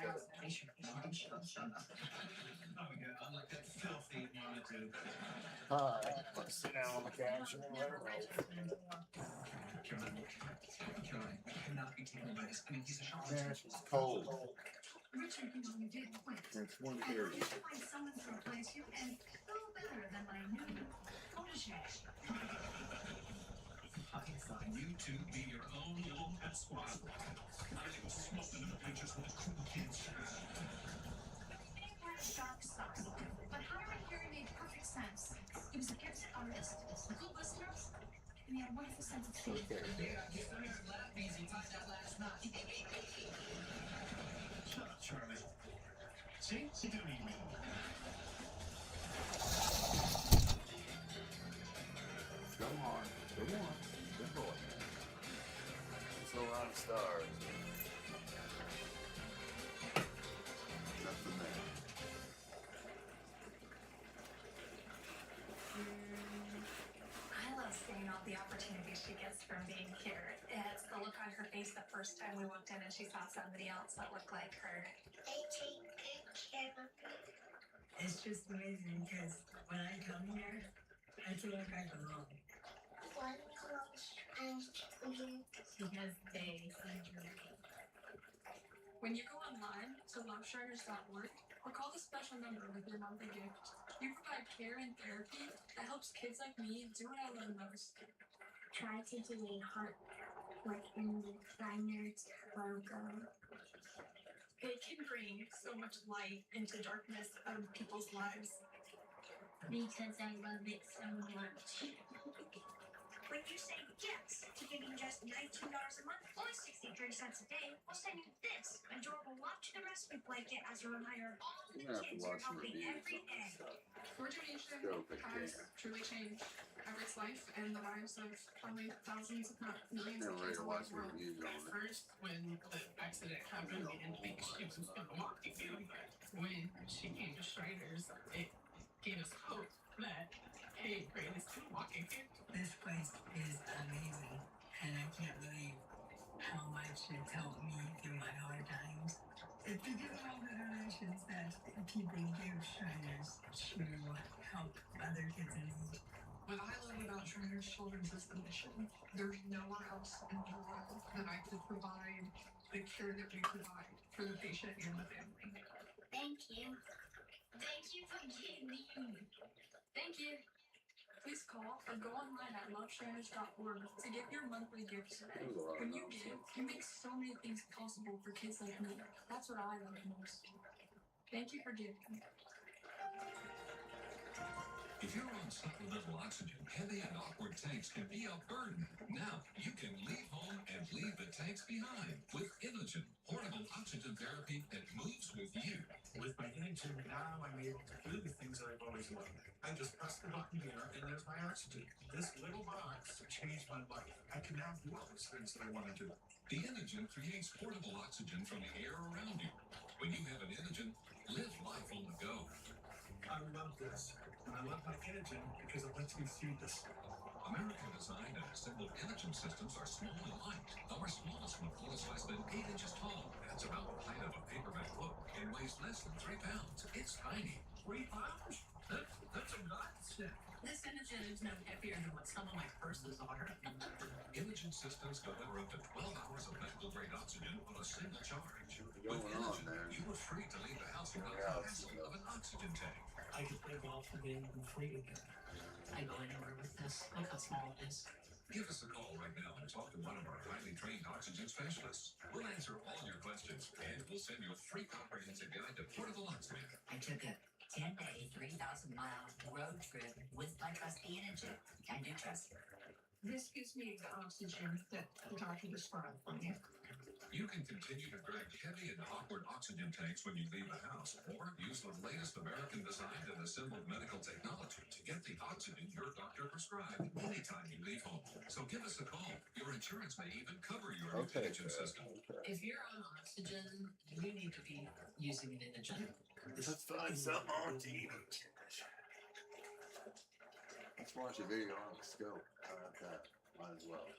Hi. Let's sit down on the couch and let her Yeah, she's cold. Richard, you know, you did quit. It's one I here. wanted to find someone to replace you, and who better than my new protege? I thought you two be your own little pet squad. I was smoking up pictures with the cool kids. Anywhere sharp sucks. But hiring here made perfect sense. He was a gifted artist, good listeners, and he had a wonderful sense of humor. Shut up, Charlie. See? You do need me. Come on. Come on. Good boy. It's a lot of stars. Nothing there. I love seeing all the opportunities she gets from being here. It's the look on her face the first time we walked in and she saw somebody else that looked like her. It's just amazing because when I come here, I feel like I belong. Because they send you. When you go online to loveshiners.org or call the special number with your monthly gift, you provide care and therapy that helps kids like me do what I love most. Try to do a heart like in the Diners logo. It can bring so much light into darkness of people's lives. Because I love it so much. When you say yes to giving just $19 a month or 63 cents a day, we'll send you this adorable Watch the Rescue blanket as a reminder of all the kids you're helping every day. Your donation has truly changed Everett's life and the lives of probably thousands, if not millions of kids all over the world. At first, when the accident happened, we didn't think she was going to walk again. When she came to Shriners, it gave us hope that, hey, Brain is still walking again. This place is amazing, and I can't believe how much it's helped me through my hard times. It's because of all the donations that people give Shriners to help other kids in need. What I love about Shriners Children's is the mission. There's nowhere else in the world that I could provide the care that we provide for the patient and the family. Thank you. Thank you for giving me. Thank you. Please call or go online at loveshriners.org to get your monthly gift today. When you give, you make so many things possible for kids like me. That's what I love most. Thank you for giving. If you're on supplemental oxygen, heavy and awkward tanks can be a burden. Now, you can leave home and leave the tanks behind with Inogen, portable oxygen therapy that moves with you. With my Inogen now, I'm able to do the things that I've always loved. I just press the button here, and there's my oxygen. This little box changed my life. I can now do all those things that I want to do. The Inogen creates portable oxygen from the air around you. When you have an Inogen, live life on the go. I love this, and I love my Inogen because it lets me see this. American designed and assembled Inogen systems are small and light. Our smallest one is less than 8 inches tall. That's about the height of a paperback book and weighs less than 3 pounds. It's tiny. 3 pounds? That's a lot. This Inogen is no heavier than what some of my purses are. Inogen systems deliver up to 12 hours of medical grade oxygen on a single charge. With Going on Inogen, there. you are free to leave the house without the hassle of an oxygen tank. I can play golf again and free again. I go anywhere with this. Look how small it is. Give us a call right now and talk to one of our highly trained oxygen specialists. We'll answer all your questions and we'll send you a free comprehensive guide to portable oxygen. I took a 10-day, 3,000-mile road trip with my trusty engine. I do trust it. This gives me the oxygen that the doctor prescribed for me. You can continue to drag heavy and awkward oxygen tanks when you leave the house, or use the latest American designed and assembled medical technology to get the oxygen your doctor prescribed anytime you leave home. So give us a call. Your insurance may even cover your oxygen system. If you're on oxygen, you need to be using an Imogen. Let's find something on TV. Let's watch a video on the scope. How about that? Might as well.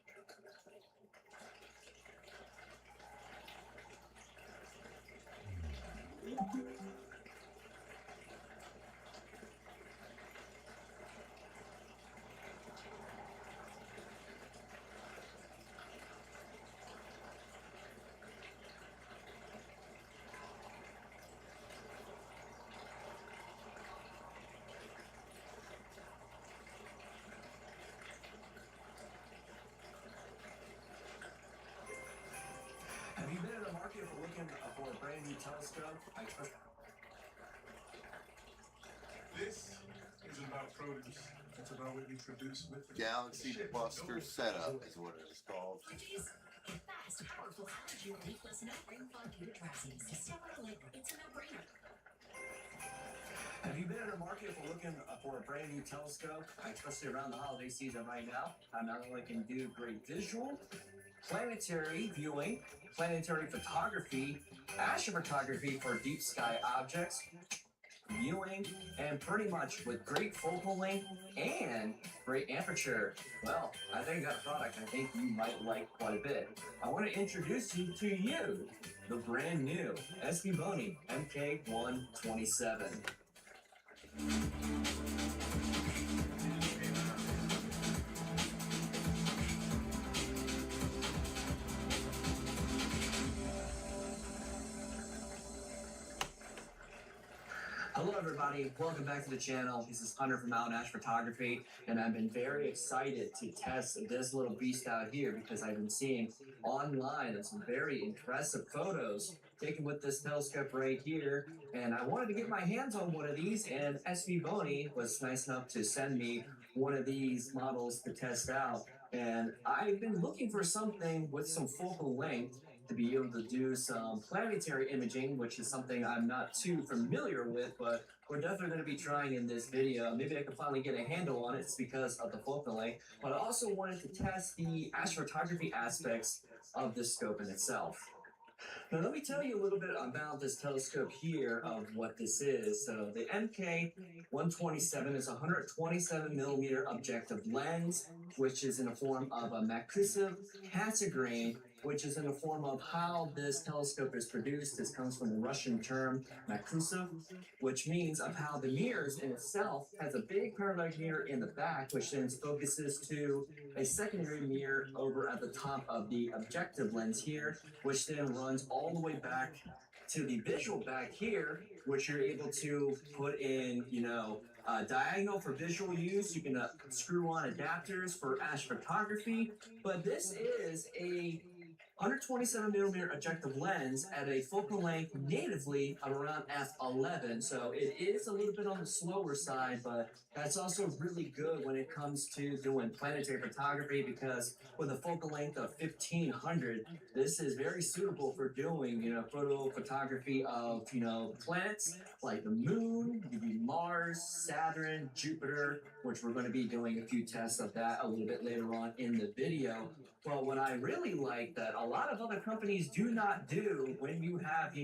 Have you been in the market for looking for a brand new telescope? This isn't about produce. It's about what you produce with it. Galaxy Buster Setup is what it is called. Fast, powerful allergy leafless no brain fog dressings. It's a no-brainer. Have you been in the market for looking for a brand new telescope? Especially around the holiday season right now. I not only can do great visual, planetary viewing, planetary photography, astrophotography for deep sky objects, viewing, and pretty much with great focal length and great aperture. Well, I think I got a product I think you might like quite a bit. I want to introduce you to the brand new SB Bony MK127. Hello everybody, welcome back to the channel. This is Hunter from Mountain Ash Photography, and I've been very excited to test this little beast out here because I've been seeing online some very impressive photos taken with this telescope right here, and I wanted to get my hands on one of these, and SV Boney was nice enough to send me one of these models to test out, and I've been looking for something with some focal length to be able to do some planetary imaging, which is something I'm not too familiar with, but we're definitely going to be trying in this video. Maybe I can finally get a handle on it. It's because of the focal length, but I also wanted to test the astrophotography aspects of this scope in itself. Now let me tell you a little bit about this telescope here of what this is. So the MK127 is a 127 millimeter objective lens, which is in the form of a Makusev Cassegrain, which is in the form of how this telescope is produced. This comes from the Russian term Makusev, which means of how the mirrors in itself has a big parabolic mirror in the back, which then focuses to a secondary mirror over at the top of the objective lens here, which then runs all the way back to the visual back here, which you're able to put in, diagonal for visual use. You can screw on adapters for astrophotography, but this is a 127 millimeter objective lens at a focal length natively of around f11, so it is a little bit on the slower side, but that's also really good when it comes to doing planetary photography, because with a focal length of 1500, this is very suitable for doing, photo photography of, planets like the moon, maybe Mars, Saturn, Jupiter, which we're going to be doing a few tests of that a little bit later on in the video. But what I really like that a lot of other companies do not do when you have,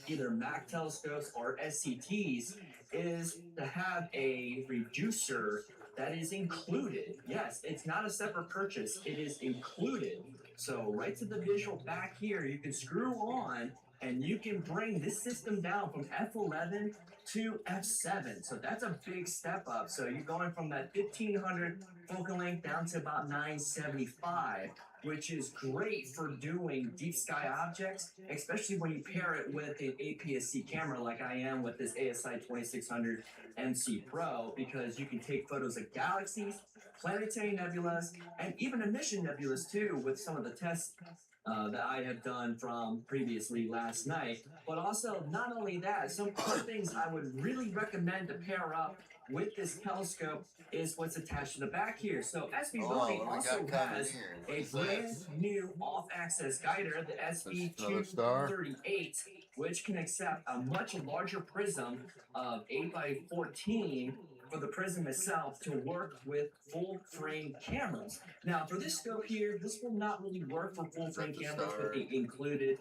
either Mac telescopes or SCTs is to have a reducer that is included. Yes, it's not a separate purchase. It is included. So right to the visual back here, you can screw on and you can bring this system down from f11 to f7. So that's a big step up. So you're going from that 1500 focal length down to about 975, which is great for doing deep sky objects, especially when you pair it with an APS-C camera like I am with this ASI 2600 MC Pro, because you can take photos of galaxies, planetary nebulas, and even emission nebulas too, with some of the tests that I have done from previously last night. But also, not only that, some other things I would really recommend to pair up with this telescope is what's attached to the back here. So SB Bony also has a brand new off-axis guider, the SB238, which can accept a much larger prism of 8x14 for the prism itself to work with full frame cameras. Now for this scope here, this will not really work for full frame cameras with the included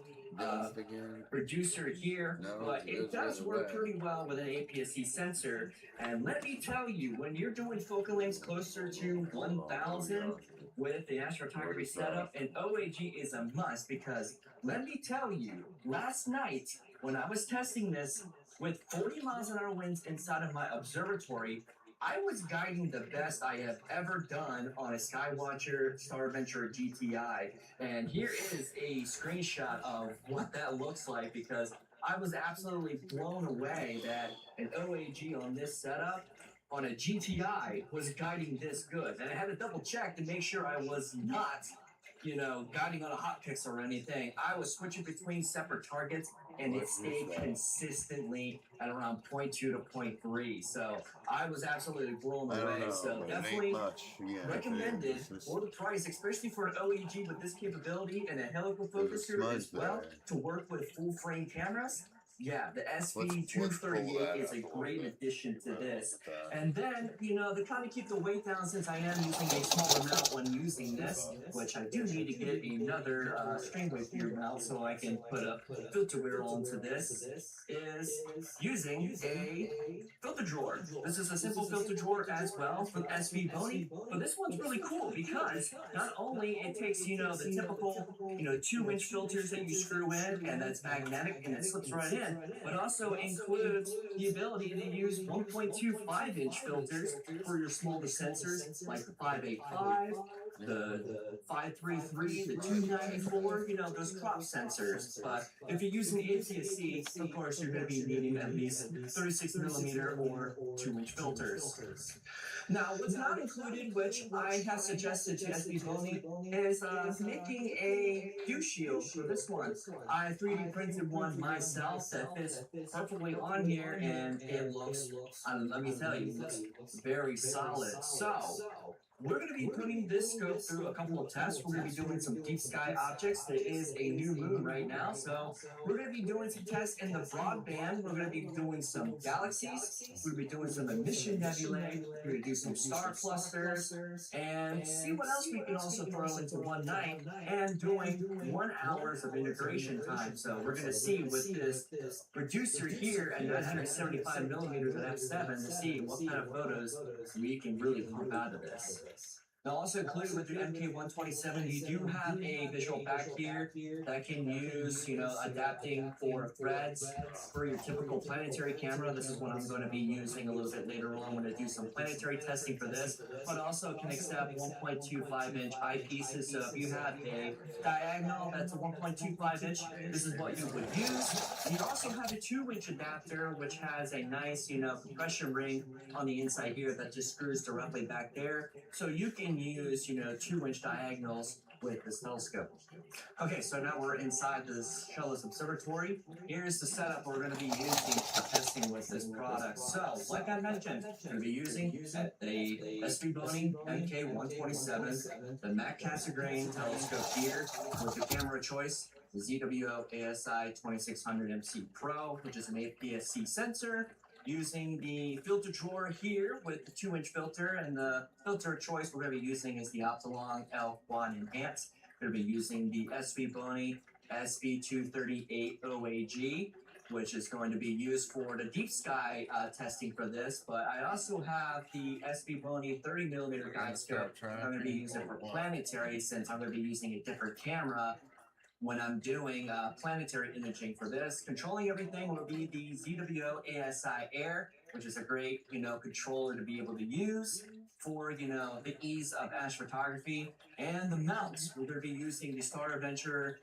reducer here, but it does work pretty well with an APS-C sensor. And let me tell you, when you're doing focal lengths closer to 1000 with the astrophotography setup, an OAG is a must, because let me tell you, last night when I was testing this with 40 miles an hour winds inside of my observatory, I was guiding the best I have ever done on a Skywatcher Star Adventure GTI. And here is a screenshot of what that looks like, because I was absolutely blown away that an OAG on this setup on a GTI was guiding this good. And I had to double check to make sure I was not, you know, guiding on a hot pixel or anything. I was switching between separate targets, and it stayed consistently at around 0.2 to 0.3. So I was absolutely blown away. So definitely recommended for the price, especially for an OEG with this capability and a helical focuser as well, to work with full frame cameras. Yeah, the SV238 is a great addition to this. And then, you know, to kind of keep the weight down, since I am using a small amount when using this, which I do need to get another string weight gear mount so I can put a filter wheel onto this, is using a filter drawer. This is a simple filter drawer as well from SV Bony, but this one's really cool because not only it takes, you know, the typical, you know, 2-inch filters that you screw in and that's magnetic and it slips right in, but also includes the ability to use 1.25-inch filters for your smaller sensors like the 585, the 533, the 294, you know, those crop sensors. But if you're using APS-C, of course, you're going to be needing at least 36 millimeter or 2-inch filters. Now, what's not included, which I have suggested to SB Bony, is making a view shield for this one. I 3D printed one myself that fits perfectly on here, and it looks, let me tell you, looks very solid. So, we're going to be putting this scope through a couple of tests. We're going to be doing some deep sky objects. There is a new moon right now, so we're going to be doing some tests in the broadband. We're going to be doing some galaxies. We're going to be doing some emission nebulae. We're going to do some star clusters and see what else we can also throw into one night, and doing 1 hour of integration time. So we're going to see with this reducer here at 975 millimeters at f7 to see what kind of photos we can really pump out of this. Now, also included with your MK127, you do have a visual back here that can use, you know, adapting for threads for your typical planetary camera. This is what I'm going to be using a little bit later on when I do some planetary testing for this, but also can accept 1.25-inch eyepieces. So if you have a diagonal that's a 1.25-inch, this is what you would use. And you also have a 2-inch adapter, which has a nice, you know, compression ring on the inside here that just screws directly back there. So you can use, you know, 2-inch diagonals with this telescope. Okay, so now we're inside this Shellis Observatory. Here's the setup we're going to be using for testing with this product. So, like I mentioned, we're going to be using the SV Bony MK127, the Mac Cassegrain telescope here with the camera choice, the ZWO ASI 2600 MC Pro, which is an APS-C sensor, using the filter drawer here with the 2-inch filter, and the filter choice we're going to be using is the Optolong L1 Enhance. We're going to be using the SV Bony SV238 OAG, which is going to be used for the deep sky testing for this, but I also have the SV Bony 30mm guide scope I'm going to be using for planetary, since I'm going to be using a different camera when I'm doing planetary imaging for this. Controlling everything will be the ZWO ASI Air, which is a great, controller to be able to use for, the ease of astrophotography. And the mounts, we're going to be using the Star Adventure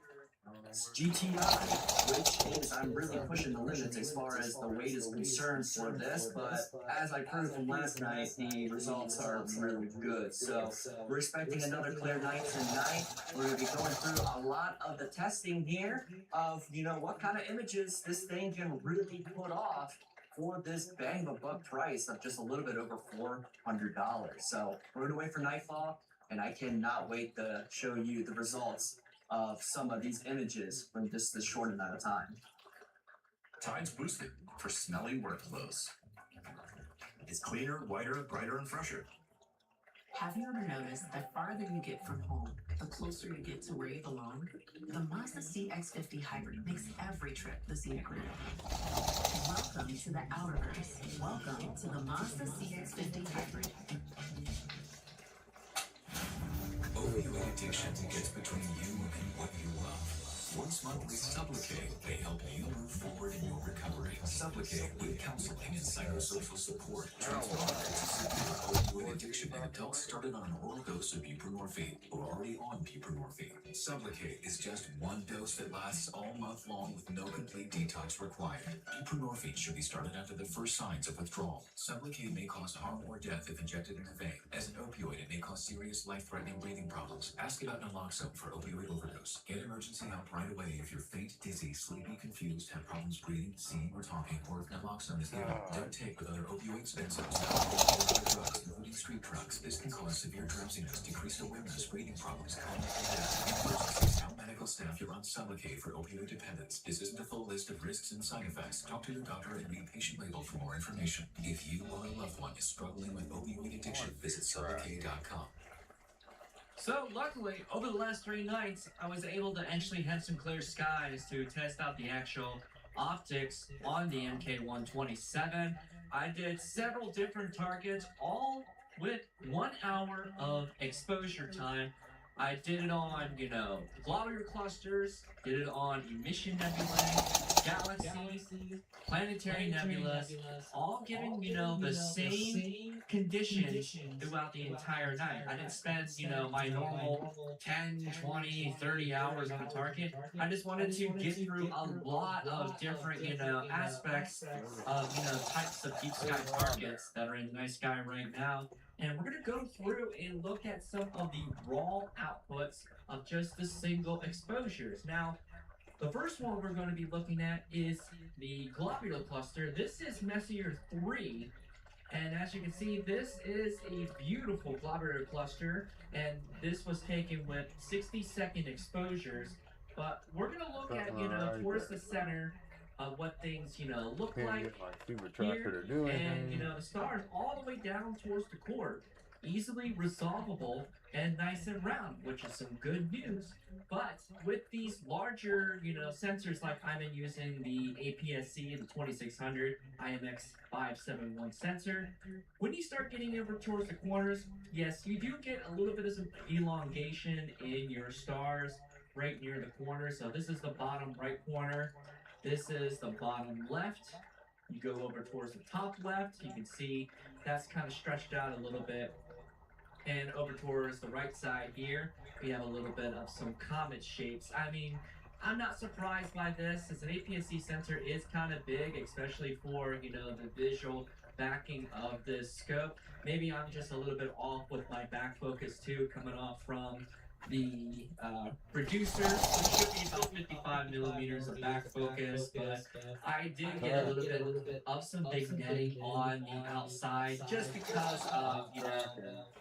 GTI, which is, I'm really pushing the limits as far as the weight is concerned for this, but as I proved from last night, the results are really good. So we're expecting another clear night tonight. We're going to be going through a lot of the testing here of, what kind of images this thing can really put off for this bang of a buck price of just a little bit over $400. So we're going to wait for nightfall, and I cannot wait to show you the results of some of these images from just this short amount of time. Tide's boosted for smelly work clothes. It's cleaner, whiter, brighter, and fresher. Have you ever noticed the farther you get from home, the closer you get to where you belong? The Mazda CX-50 Hybrid makes every trip the scenic route. Welcome to the Outerverse. Welcome to the Mazda CX-50 Hybrid. Opioid addiction gets between you and what you love. Once monthly Supplicate may help you move forward in your recovery. Supplicate with counseling and psychosocial support transforms severe opioid addiction in adults started on an oral dose of buprenorphine or already on buprenorphine. Supplicate is just one dose that lasts all month long with no complete detox required. Buprenorphine should be started after the first signs of withdrawal. Supplicate may cause harm or death if injected in the vein. As an opioid, it may cause serious life-threatening breathing problems. Ask about naloxone for opioid overdose. Get emergency help right away if you're faint, dizzy, sleepy, confused, have problems breathing, seeing, or talking, or if naloxone is given. Don't take with other opioids, benzos, or drugs, including street drugs. This can cause severe drowsiness, decreased awareness, breathing problems, coma, and death. Emergencies, tell medical staff you're on Sublocade for opioid dependence. This isn't a full list of risks and side effects. Talk to your doctor and read patient label for more information. If you or a loved one is struggling with opioid addiction, visit Sublocade.com. So luckily, over the last 3 nights, I was able to actually have some clear skies to test out the actual optics on the MK127. I did several different targets, all with 1 hour of exposure time. I did it on, globular clusters, did it on emission nebulae, galaxies, planetary nebulas, all giving, the same conditions throughout the entire night. I didn't spend, my normal 10, 20, 30 hours on a target. I just wanted to get through a lot of different, aspects of, types of deep sky targets that are in the night sky right now. And we're going to go through and look at some of the raw outputs of just the single exposures. Now, the first one we're going to be looking at is the globular cluster. This is Messier 3. And as you can see, this is a beautiful globular cluster. And this was taken with 60-second exposures. But we're going to look at, towards the center of what things, look like here, and, the stars all the way down towards the core. Easily resolvable and nice and round, which is some good news. But with these larger, sensors like I've been using the APS-C, the 2600 IMX571 sensor, when you start getting over towards the corners, yes, you do get a little bit of some elongation in your stars right near the corner. So this is the bottom right corner. This is the bottom left. You go over towards the top left, you can see that's kind of stretched out a little bit. And over towards the right side here, we have a little bit of some comet shapes. I mean, I'm not surprised by this, as an APS-C sensor is kind of big, especially for, the visual backing of this scope. Maybe I'm just a little bit off with my back focus too, coming off from the producer, which should be about 55 millimeters of back focus, but I did get a little bit of some vignetting on the outside just because of,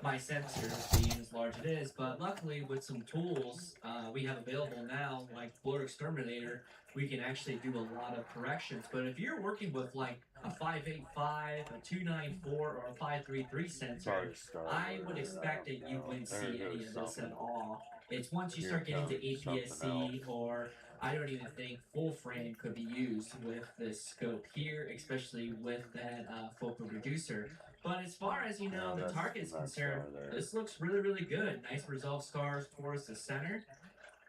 my sensor being as large as it is. But luckily, with some tools we have available now, like Blur Exterminator, we can actually do a lot of corrections. But if you're working with like a 585, a 294, or a 533 sensor, I would expect that you wouldn't see any of this at all. It's once you start getting to APS-C, or I don't even think full frame could be used with this scope here, especially with that focal reducer. But as far as, the target is concerned, this looks really, really good. Nice resolved stars towards the center.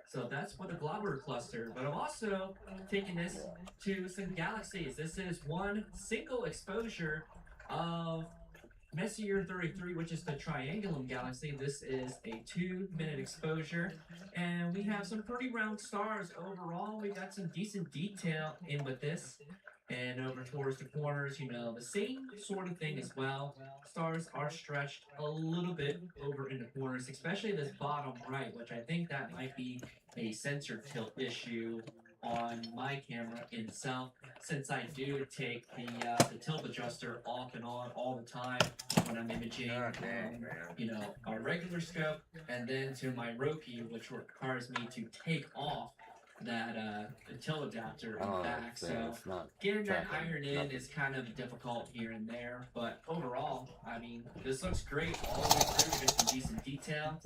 So that's what the globular cluster. But I'm also taking this to some galaxies. This is one single exposure of Messier 33, which is the Triangulum galaxy. This is a 2-minute exposure, and we have some pretty round stars overall. We got some decent detail in with this. And over towards the corners, the same sort of thing as well. Stars are stretched a little bit over in the corners, especially this bottom right, which I think that might be a sensor tilt issue on my camera itself, since I do take the tilt adjuster off and on all the time when I'm imaging our regular scope, and then to my Roku, which requires me to take off that tilt adapter in the back. So getting that iron in is kind of difficult here and there, but overall, I mean, this looks great all the way through. We get some decent detail.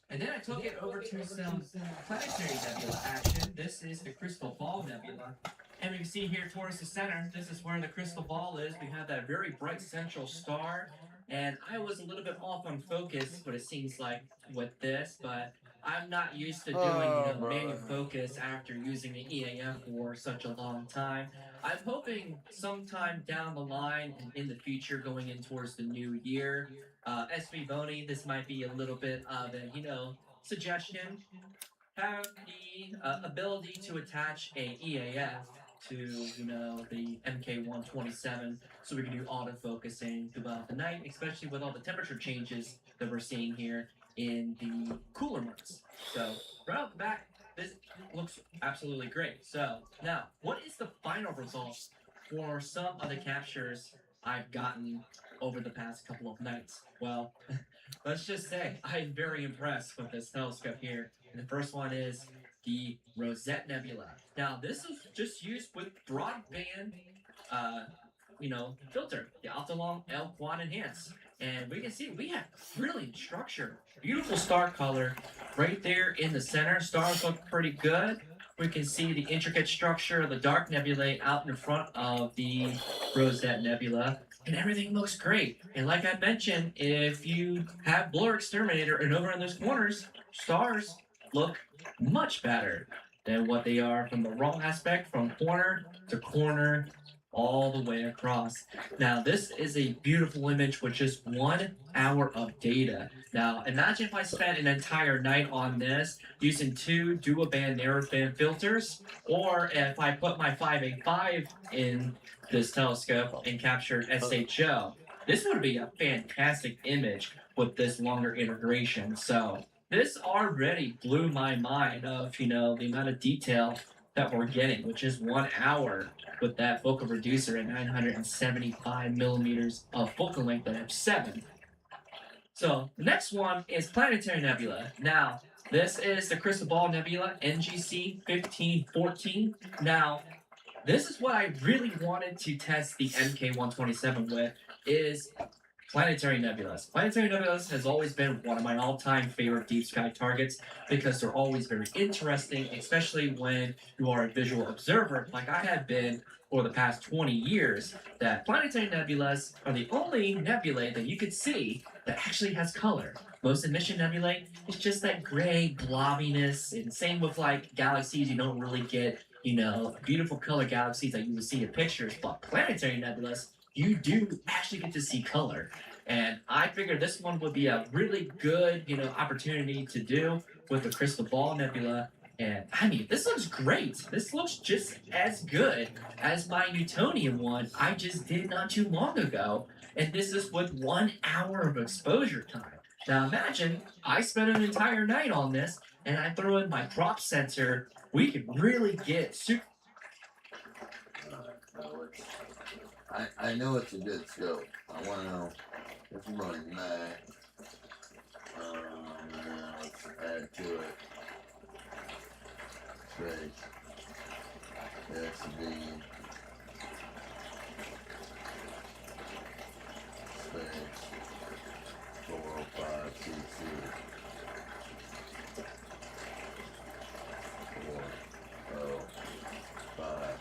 And then I took it over to some planetary nebula action. This is the Crystal Ball Nebula. And we can see here towards the center, this is where the crystal ball is. We have that very bright central star. And I was a little bit off on focus, what it seems like with this, but I'm not used to doing manual focus after using the EAF for such a long time. I'm hoping sometime down the line and in the future, going in towards the new year, SV Boney, this might be a little bit of a suggestion. Have the ability to attach a EAF to the MK127, so we can do autofocusing throughout the night, especially with all the temperature changes that we're seeing here in the cooler months. So right off the bat, this looks absolutely great. So now, what is the final result for some of the captures I've gotten over the past couple of nights? Well, let's just say I'm very impressed with this telescope here. And the first one is the Rosette Nebula. Now, this is just used with broadband, filter, the Altalong L Quad Enhance. And we can see we have brilliant structure, beautiful star color right there in the center. Stars look pretty good. We can see the intricate structure of the dark nebulae out in front of the Rosette Nebula. And everything looks great. And like I mentioned, if you have Blur Exterminator and over in those corners, stars look much better than what they are from the raw aspect, from corner to corner, all the way across. Now, this is a beautiful image with just 1 hour of data. Now, imagine if I spent an entire night on this using 2 dual-band narrowband filters, or if I put my 5A5 in this telescope and captured SHO. This would be a fantastic image with this longer integration. So this already blew my mind of, the amount of detail that we're getting, which is 1 hour with that focal reducer at 975 millimeters of focal length at f7. So the next one is Planetary Nebula. Now, this is the Crystal Ball Nebula, NGC 1514. Now, this is what I really wanted to test the MK127 with, is planetary nebulas. Planetary nebulas has always been one of my all-time favorite deep sky targets because they're always very interesting, especially when you are a visual observer like I have been for the past 20 years. That planetary nebulas are the only nebulae that you could see that actually has color. Most emission nebulae is just that gray blobbiness, and same with galaxies. You don't really get beautiful color galaxies that you would see in pictures, but planetary nebulas, you do actually get to see color. And I figured this one would be a really good, opportunity to do with the Crystal Ball Nebula. And I mean, this looks great. This looks just as good as my Newtonian one I just did not too long ago. And this is with 1 hour of exposure time. Now imagine I spent an entire night on this and I throw in my crop sensor. We could really get super. I know it's a good scope. I want to know if I'm running that. Let's add to it. Space. SD. Space. 405 CC. 405.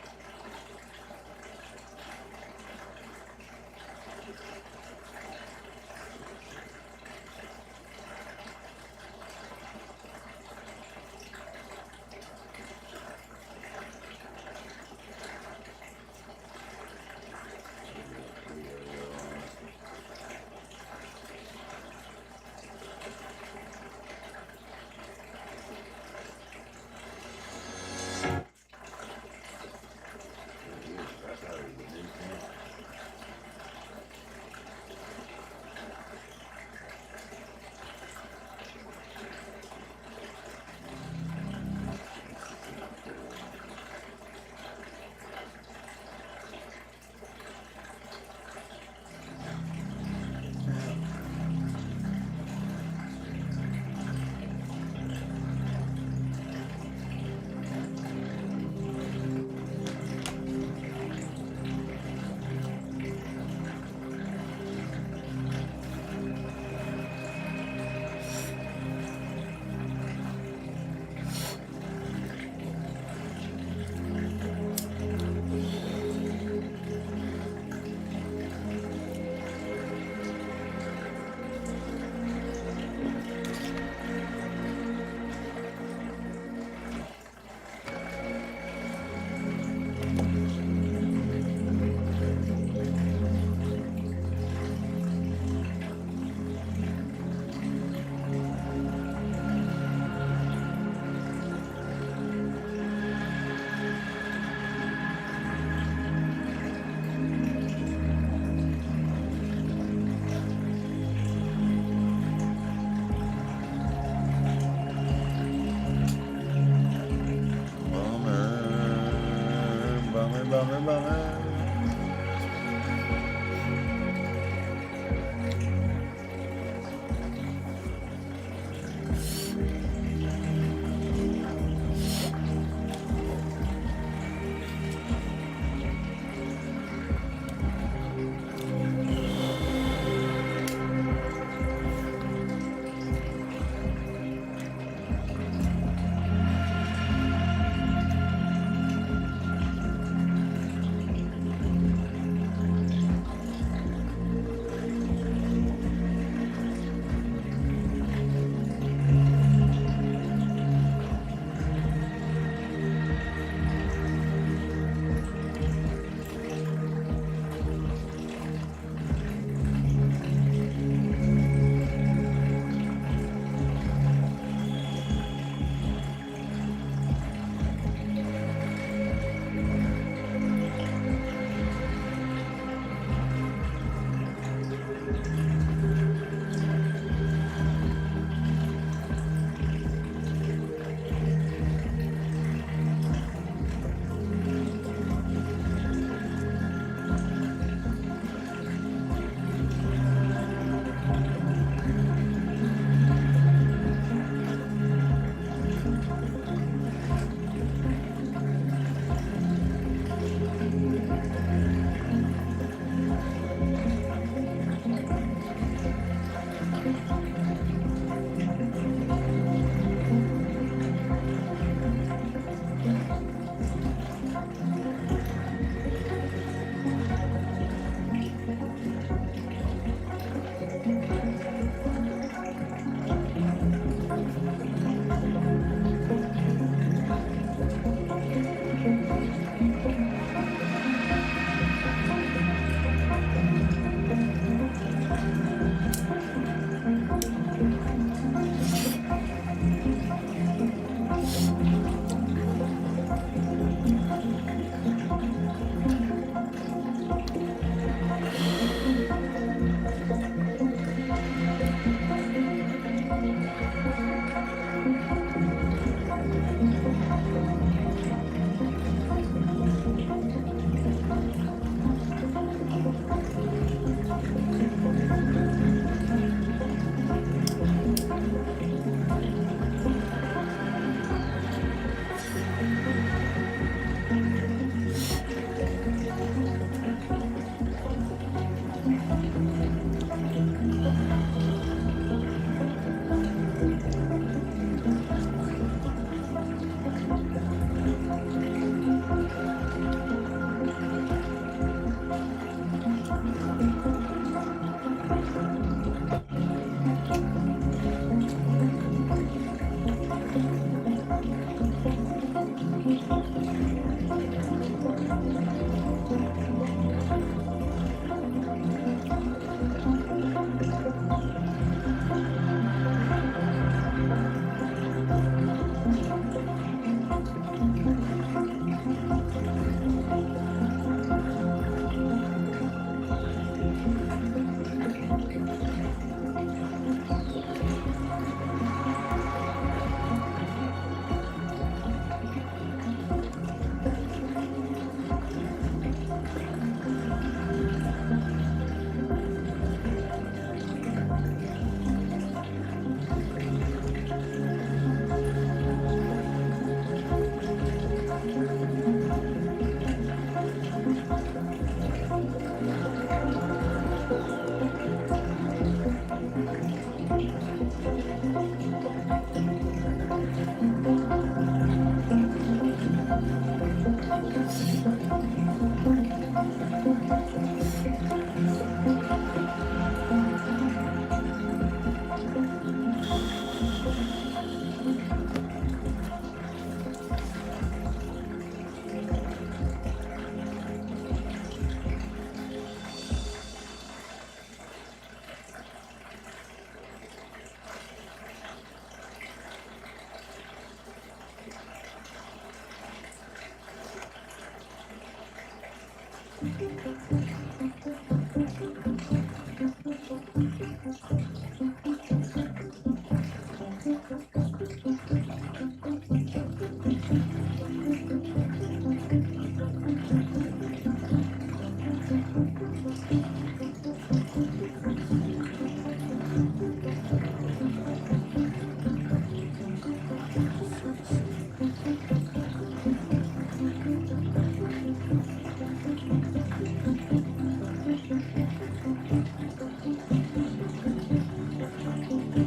We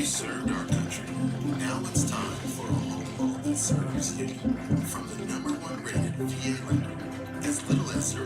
served our country. Now it's time for a home loan that serves you. From the #1 rated VA lender, as little as $0.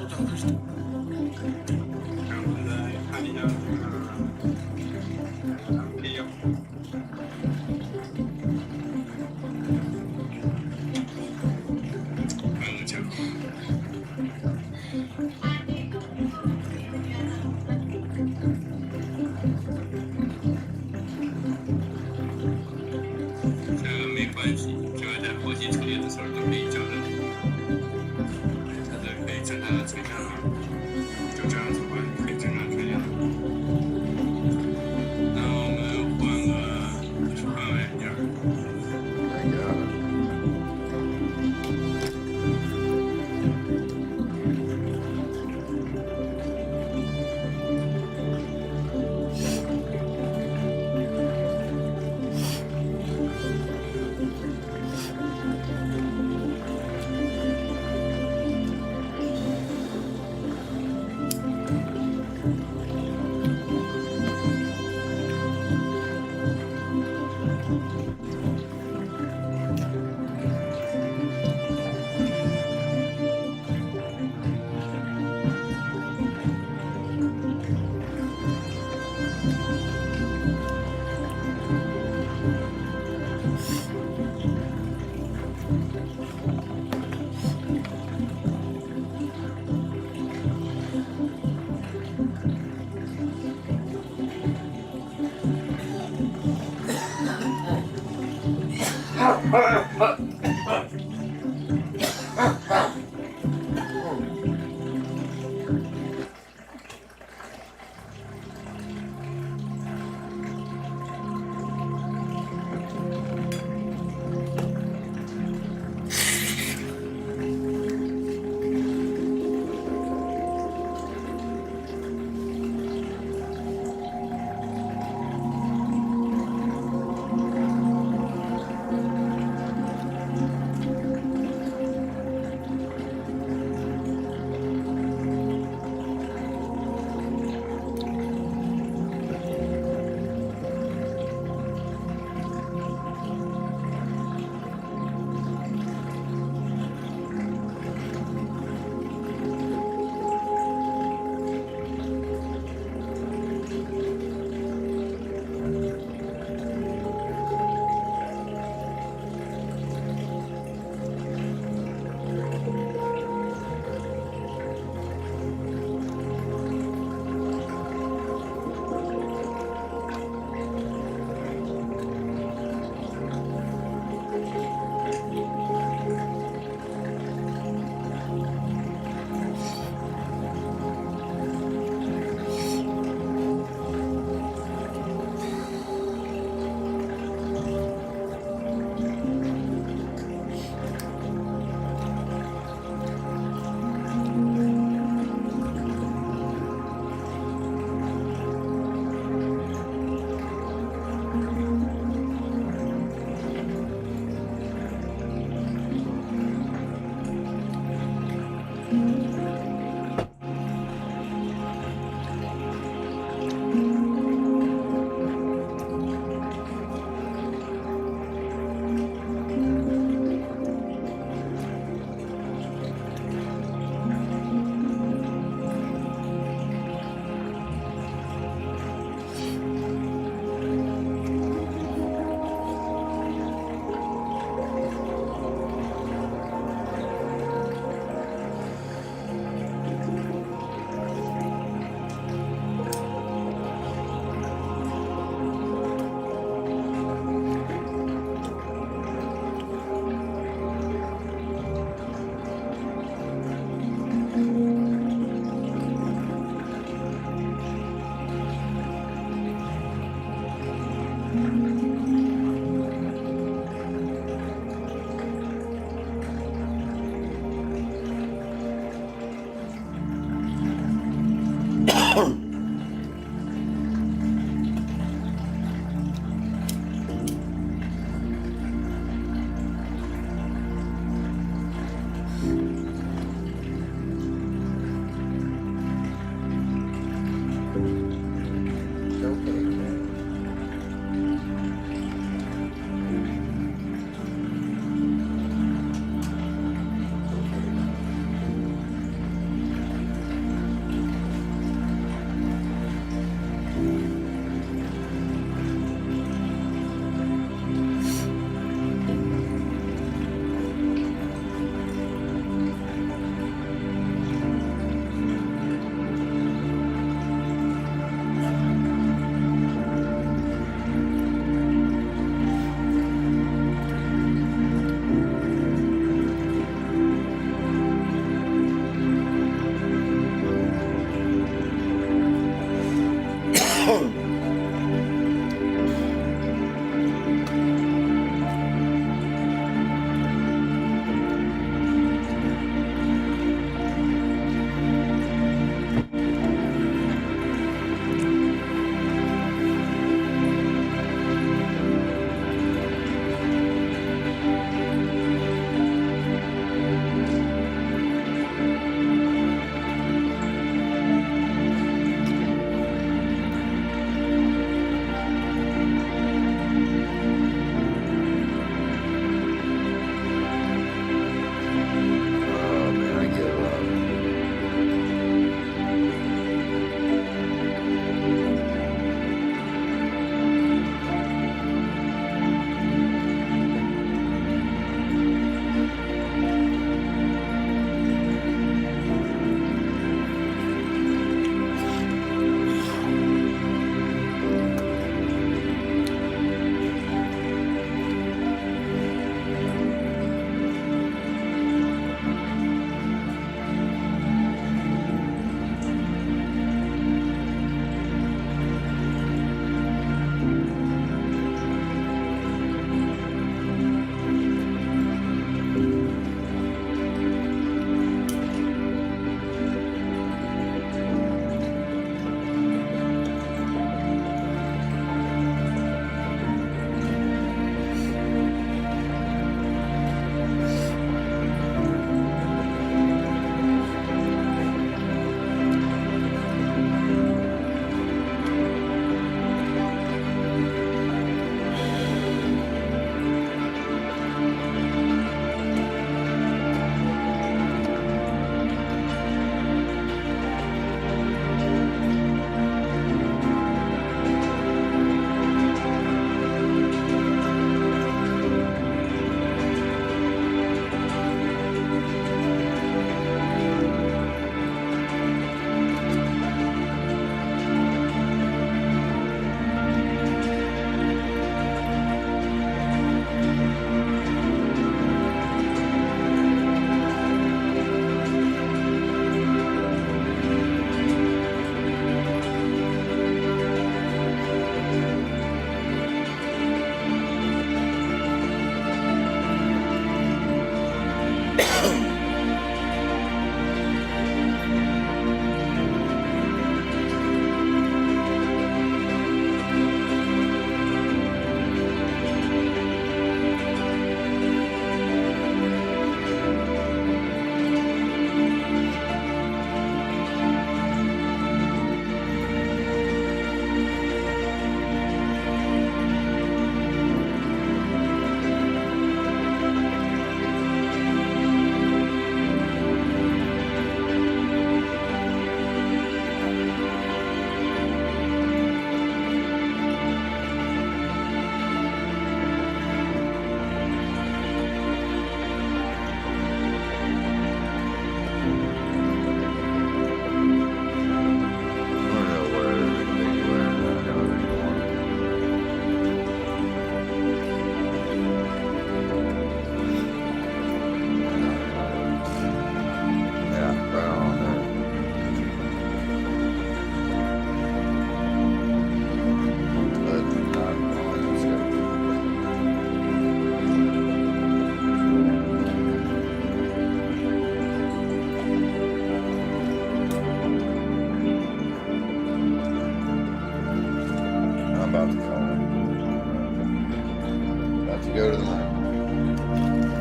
go to the moon.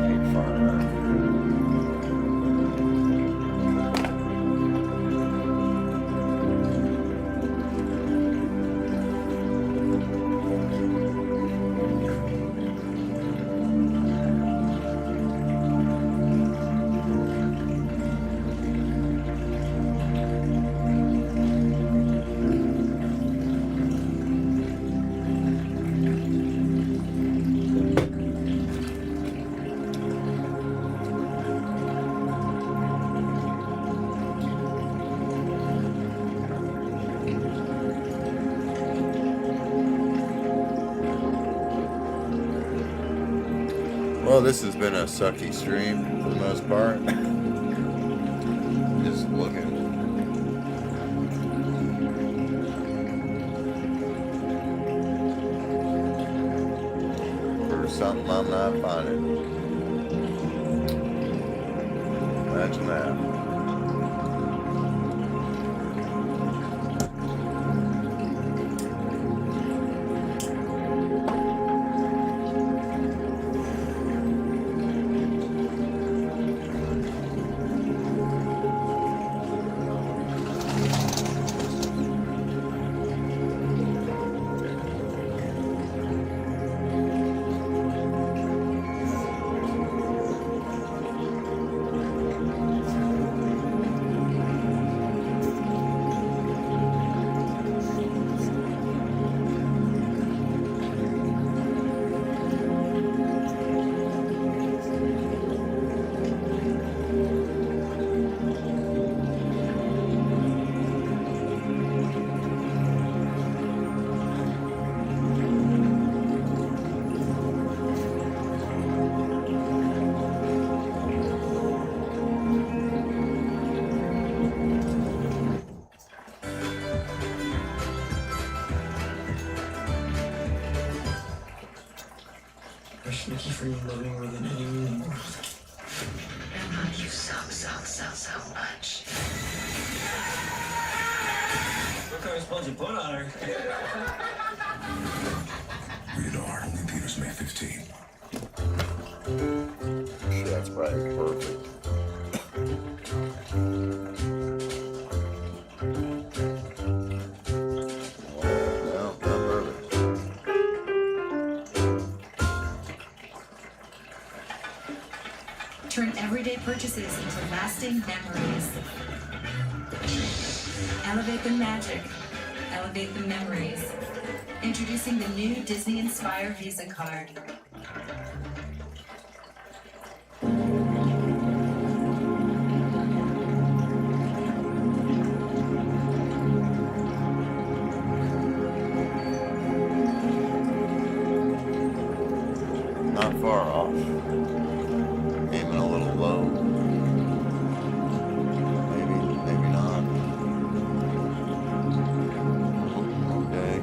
Ain't far enough. Well, this has been a sucky stream for the most part. Just looking. something I'm not finding. Imagine that. Wish Nikki for you love me more than anyone in the world. I love you so much. Look how I supposed to put on her. Rated R, only in theaters May 15. That's probably perfect. Well, I'm perfect. Turn everyday purchases into lasting memories. Elevate the magic. Elevate the memories. Introducing the new Disney Inspire Visa card. Not far off. Aiming a little low. Maybe not. Okay.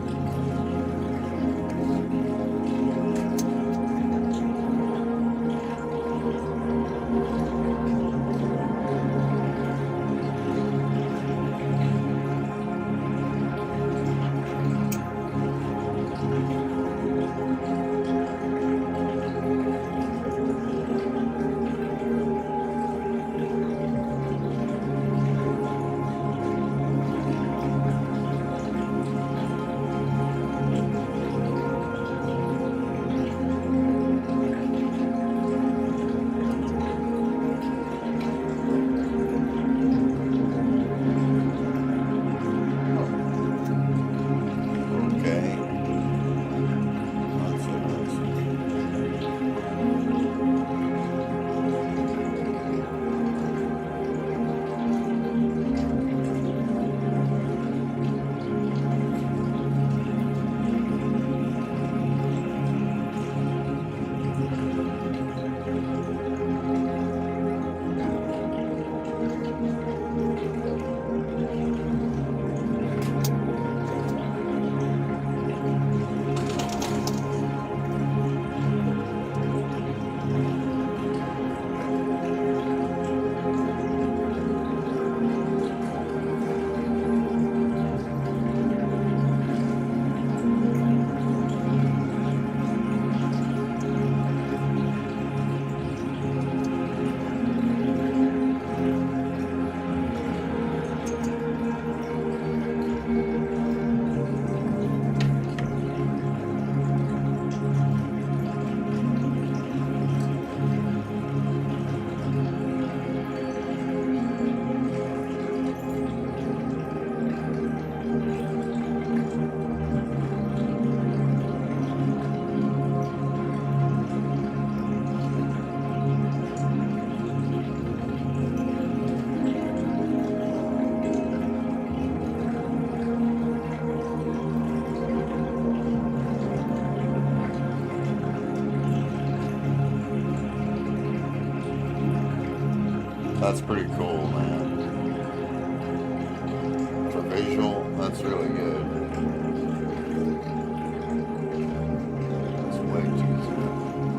That's pretty cool, man. For visual, that's really good. That's way too zoom.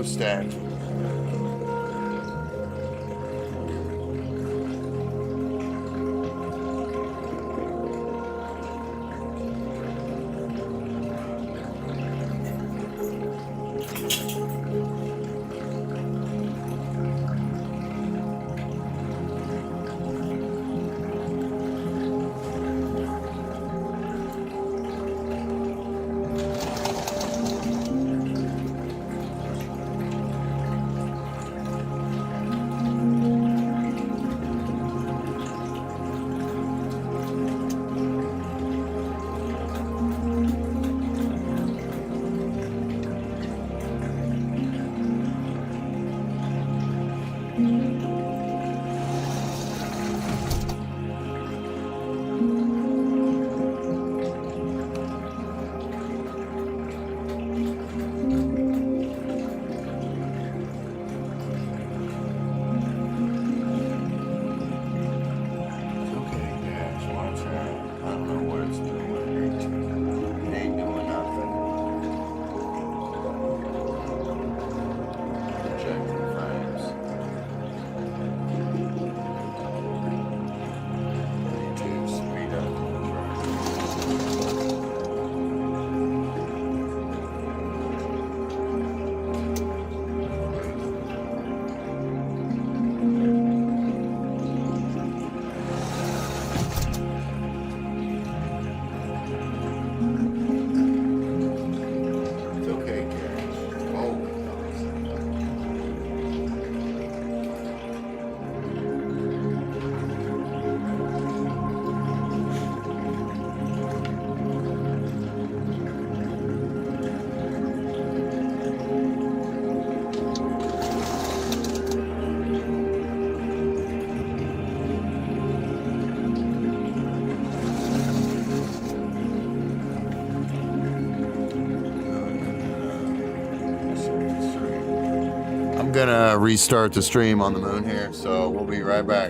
thermostat. I'm gonna restart the stream on the moon here, so we'll be right back.